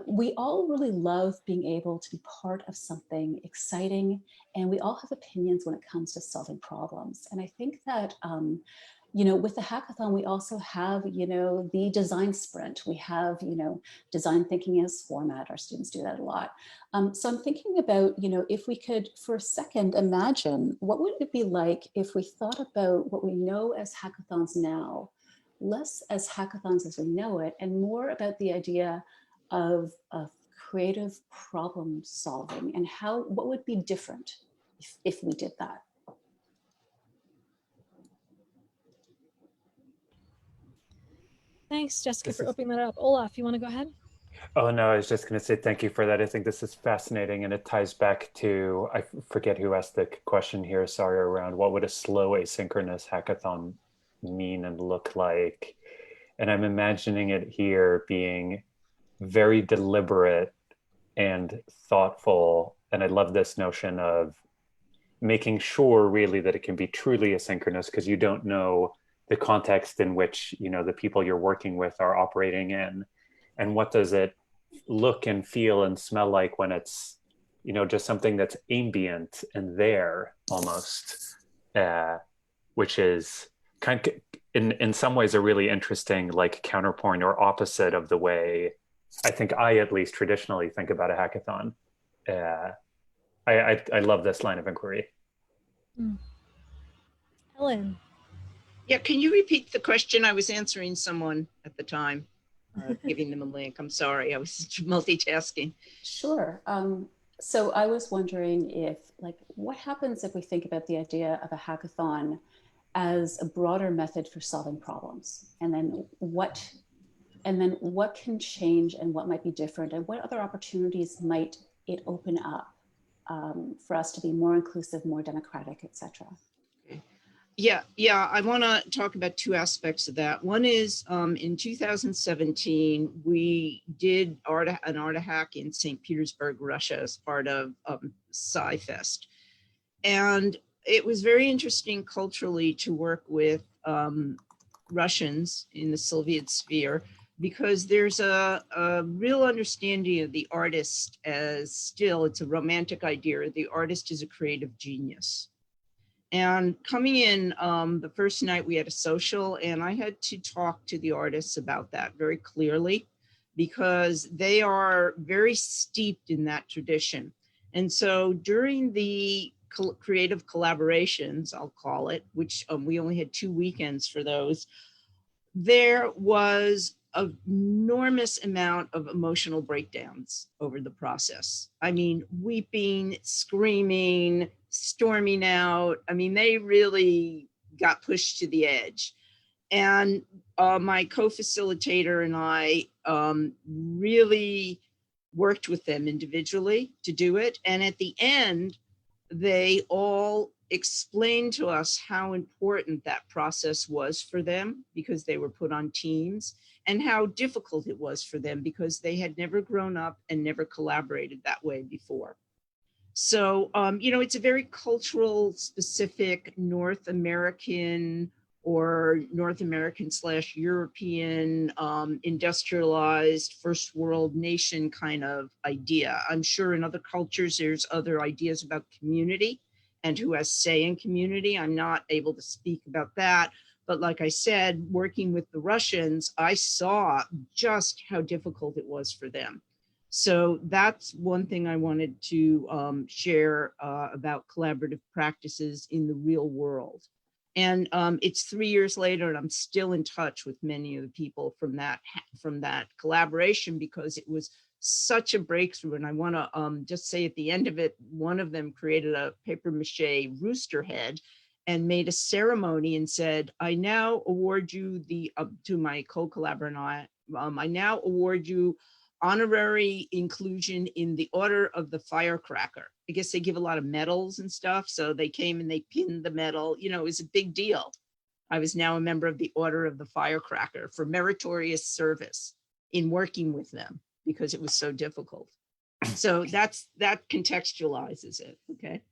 We all really love being able to be part of something exciting, and we all have opinions when it comes to solving problems. And I think that, you know, with the hackathon, we also have, you know, the design sprint. We have, you know, design thinking as format. Our students do that a lot. So I'm thinking about, you know, if we could for a second imagine what would it be like if we thought about what we know as hackathons now, less as hackathons as we know it, and more about the idea of creative problem solving and what would be different if we did that. Thanks, Jessica, for opening that up. Olaf, you want to go ahead? Oh, no, I was just going to say thank you for that. I think this is fascinating, and it ties back to, I forget who asked the question here, sorry, around what would a slow asynchronous hackathon mean and look like. And I'm imagining it here being very deliberate and thoughtful. And I love this notion of making sure really that it can be truly asynchronous, because you don't know the context in which, you know, the people you're working with are operating in. And what does it look and feel and smell like when it's, you know, just something that's ambient and there almost, which is kind of, in some ways a really interesting like counterpoint or opposite of the way I think I at least traditionally think about a hackathon. I love this line of inquiry. Helen. Yeah, can you repeat the question? I was answering someone at the time, giving them a link. I'm sorry, I was multitasking. Sure. So I was wondering if, like, what happens if we think about the idea of a hackathon as a broader method for solving problems, and then what can change and what might be different, and what other opportunities might it open up for us to be more inclusive, more democratic, etc. Yeah, I want to talk about two aspects of that. One is in 2017, we did an Art-A-Hack in St. Petersburg, Russia, as part of Sci-Fest. And it was very interesting culturally to work with Russians in the Soviet sphere, because there's a real understanding of the artist as still, it's a romantic idea. The artist is a creative genius. And coming in the first night, we had a social, and I had to talk to the artists about that very clearly, because they are very steeped in that tradition. And so during the creative collaborations, I'll call it, which we only had 2 weekends for those, there was an enormous amount of emotional breakdowns over the process. I mean, weeping, screaming, storming out. I mean, they really got pushed to the edge. And my co-facilitator and I really worked with them individually to do it. And at the end, they all explained to us how important that process was for them, because they were put on teams, and how difficult it was for them because they had never grown up and never collaborated that way before. So, you know, it's a very cultural specific North American or North American / European industrialized first world nation kind of idea. I'm sure in other cultures, there's other ideas about community and who has say in community. I'm not able to speak about that. But like I said, working with the Russians, I saw just how difficult it was for them. So that's one thing I wanted to share about collaborative practices in the real world. And it's 3 years later, and I'm still in touch with many of the people from that collaboration, because it was such a breakthrough. And I want to just say at the end of it, one of them created a paper mache rooster head and made a ceremony and said, I now award you to my co-collaborator and I now award you honorary inclusion in the Order of the Firecracker. I guess they give a lot of medals and stuff. So they came and they pinned the medal. You know, it was a big deal. I was now a member of the Order of the Firecracker for meritorious service in working with them because it was so difficult. So that contextualizes it, okay?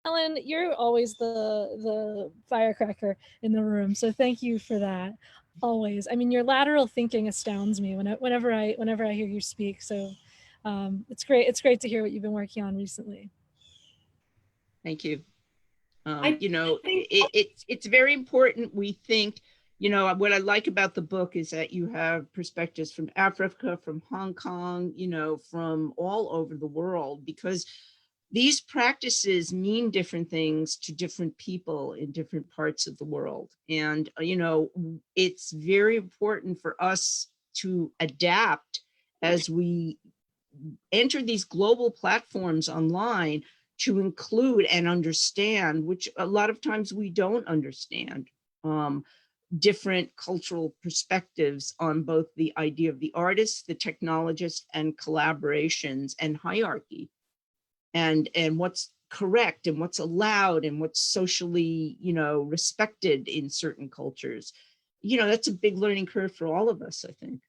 Helen, you're always the firecracker in the room, so thank you for that. Always. I mean, your lateral thinking astounds me whenever I hear you speak. So it's great. It's great to hear what you've been working on recently. Thank you. You know, it's very important. We think, you know, what I like about the book is that you have perspectives from Africa, from Hong Kong, you know, from all over the world, because these practices mean different things to different people in different parts of the world. And, you know, it's very important for us to adapt as we enter these global platforms online to include and understand, which a lot of times we don't understand, different cultural perspectives on both the idea of the artist, the technologist, and collaborations and hierarchy. And what's correct and what's allowed and what's socially, you know, respected in certain cultures. You know, that's a big learning curve for all of us, I think.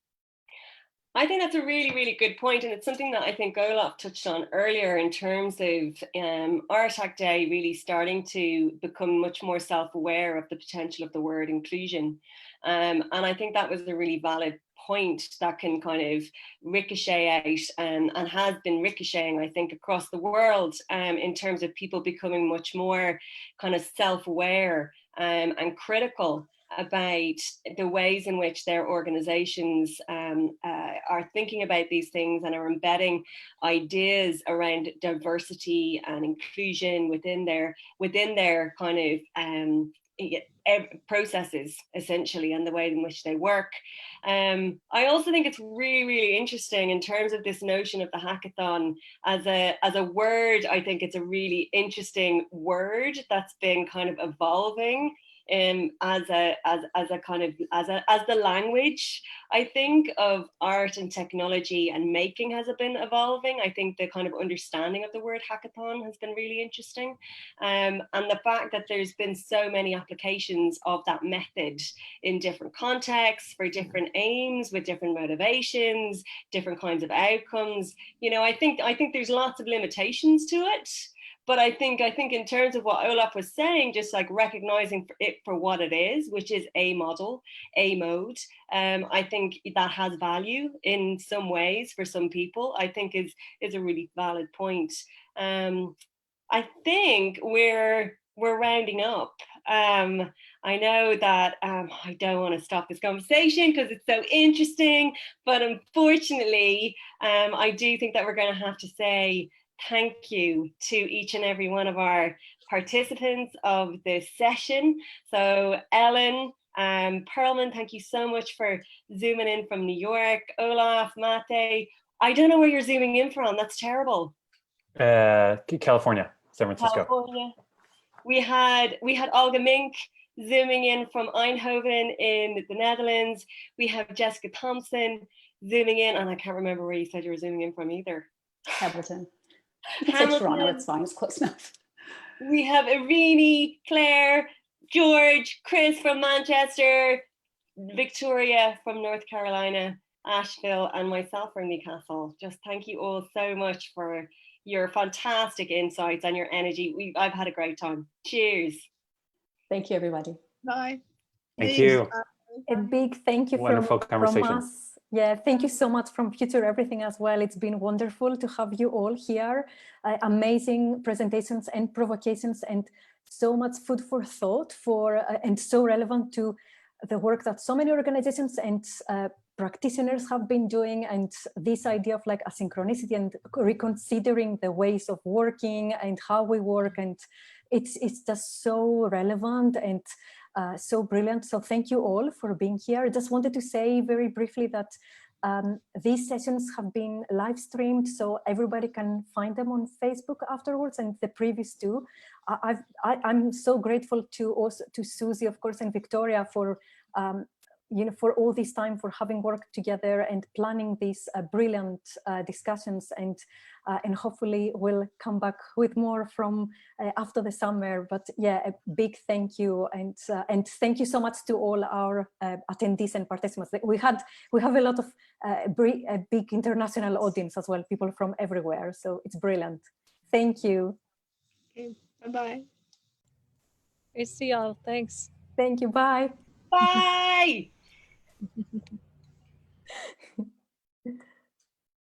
I think that's a really, really good point. And it's something that I think Olaf touched on earlier in terms of Art-A-Hack Day really starting to become much more self-aware of the potential of the word inclusion. And I think that was a really valid point that can kind of ricochet out and has been ricocheting, I think, across the world in terms of people becoming much more kind of self-aware and critical about the ways in which their organizations are thinking about these things and are embedding ideas around diversity and inclusion within their kind of processes, essentially, and the way in which they work. I also think it's really, really interesting in terms of this notion of the hackathon as a word. I think it's a really interesting word that's been kind of evolving as the language, I think, of art and technology and making has been evolving. I think the kind of understanding of the word hackathon has been really interesting. And the fact that there's been so many applications of that method in different contexts for different aims with different motivations, different kinds of outcomes. You know, I think there's lots of limitations to it. But I think in terms of what Olaf was saying, just like recognizing it for what it is, which is a model, a mode, I think that has value in some ways for some people, I think is a really valid point. I think we're rounding up. I know that I don't want to stop this conversation because it's so interesting, but unfortunately, I do think that we're going to have to say thank you to each and every one of our participants of this session. So Ellen, Perlman, thank you so much for zooming in from New York. Olaf, Mate, I don't know where you're zooming in from. That's terrible. California, San Francisco. California. We had Olga Mink zooming in from Eindhoven in the Netherlands. We have Jessica Thompson zooming in, and I can't remember where you said you were zooming in from either. Hamilton. You can say Toronto, it's fine, it's close enough. We have Irini, Claire, George, Chris from Manchester, Victoria from North Carolina, Asheville, and myself from Newcastle. Just thank you all so much for your fantastic insights and your energy. I've had a great time. Cheers. Thank you, everybody. Bye. Thank you. A big thank you Wonderful conversation. from us. Yeah, thank you so much from Future Everything as well. It's been wonderful to have you all here. Amazing presentations and provocations, and so much food for thought and so relevant to the work that so many organizations and practitioners have been doing, and this idea of like asynchronicity and reconsidering the ways of working and how we work, and it's just so relevant and so brilliant. So thank you all for being here. I just wanted to say very briefly that these sessions have been live streamed, so everybody can find them on Facebook afterwards, and the previous two. I'm so grateful to Susie, of course, and Victoria for for all this time, for having worked together and planning these brilliant discussions, and hopefully we'll come back with more from after the summer. But yeah, a big thank you, and thank you so much to all our attendees and participants. We have a lot of a big international audience as well, people from everywhere, so it's brilliant. Thank you. Okay, bye-bye. Great to see y'all. Thanks. Thank you. Bye. Bye.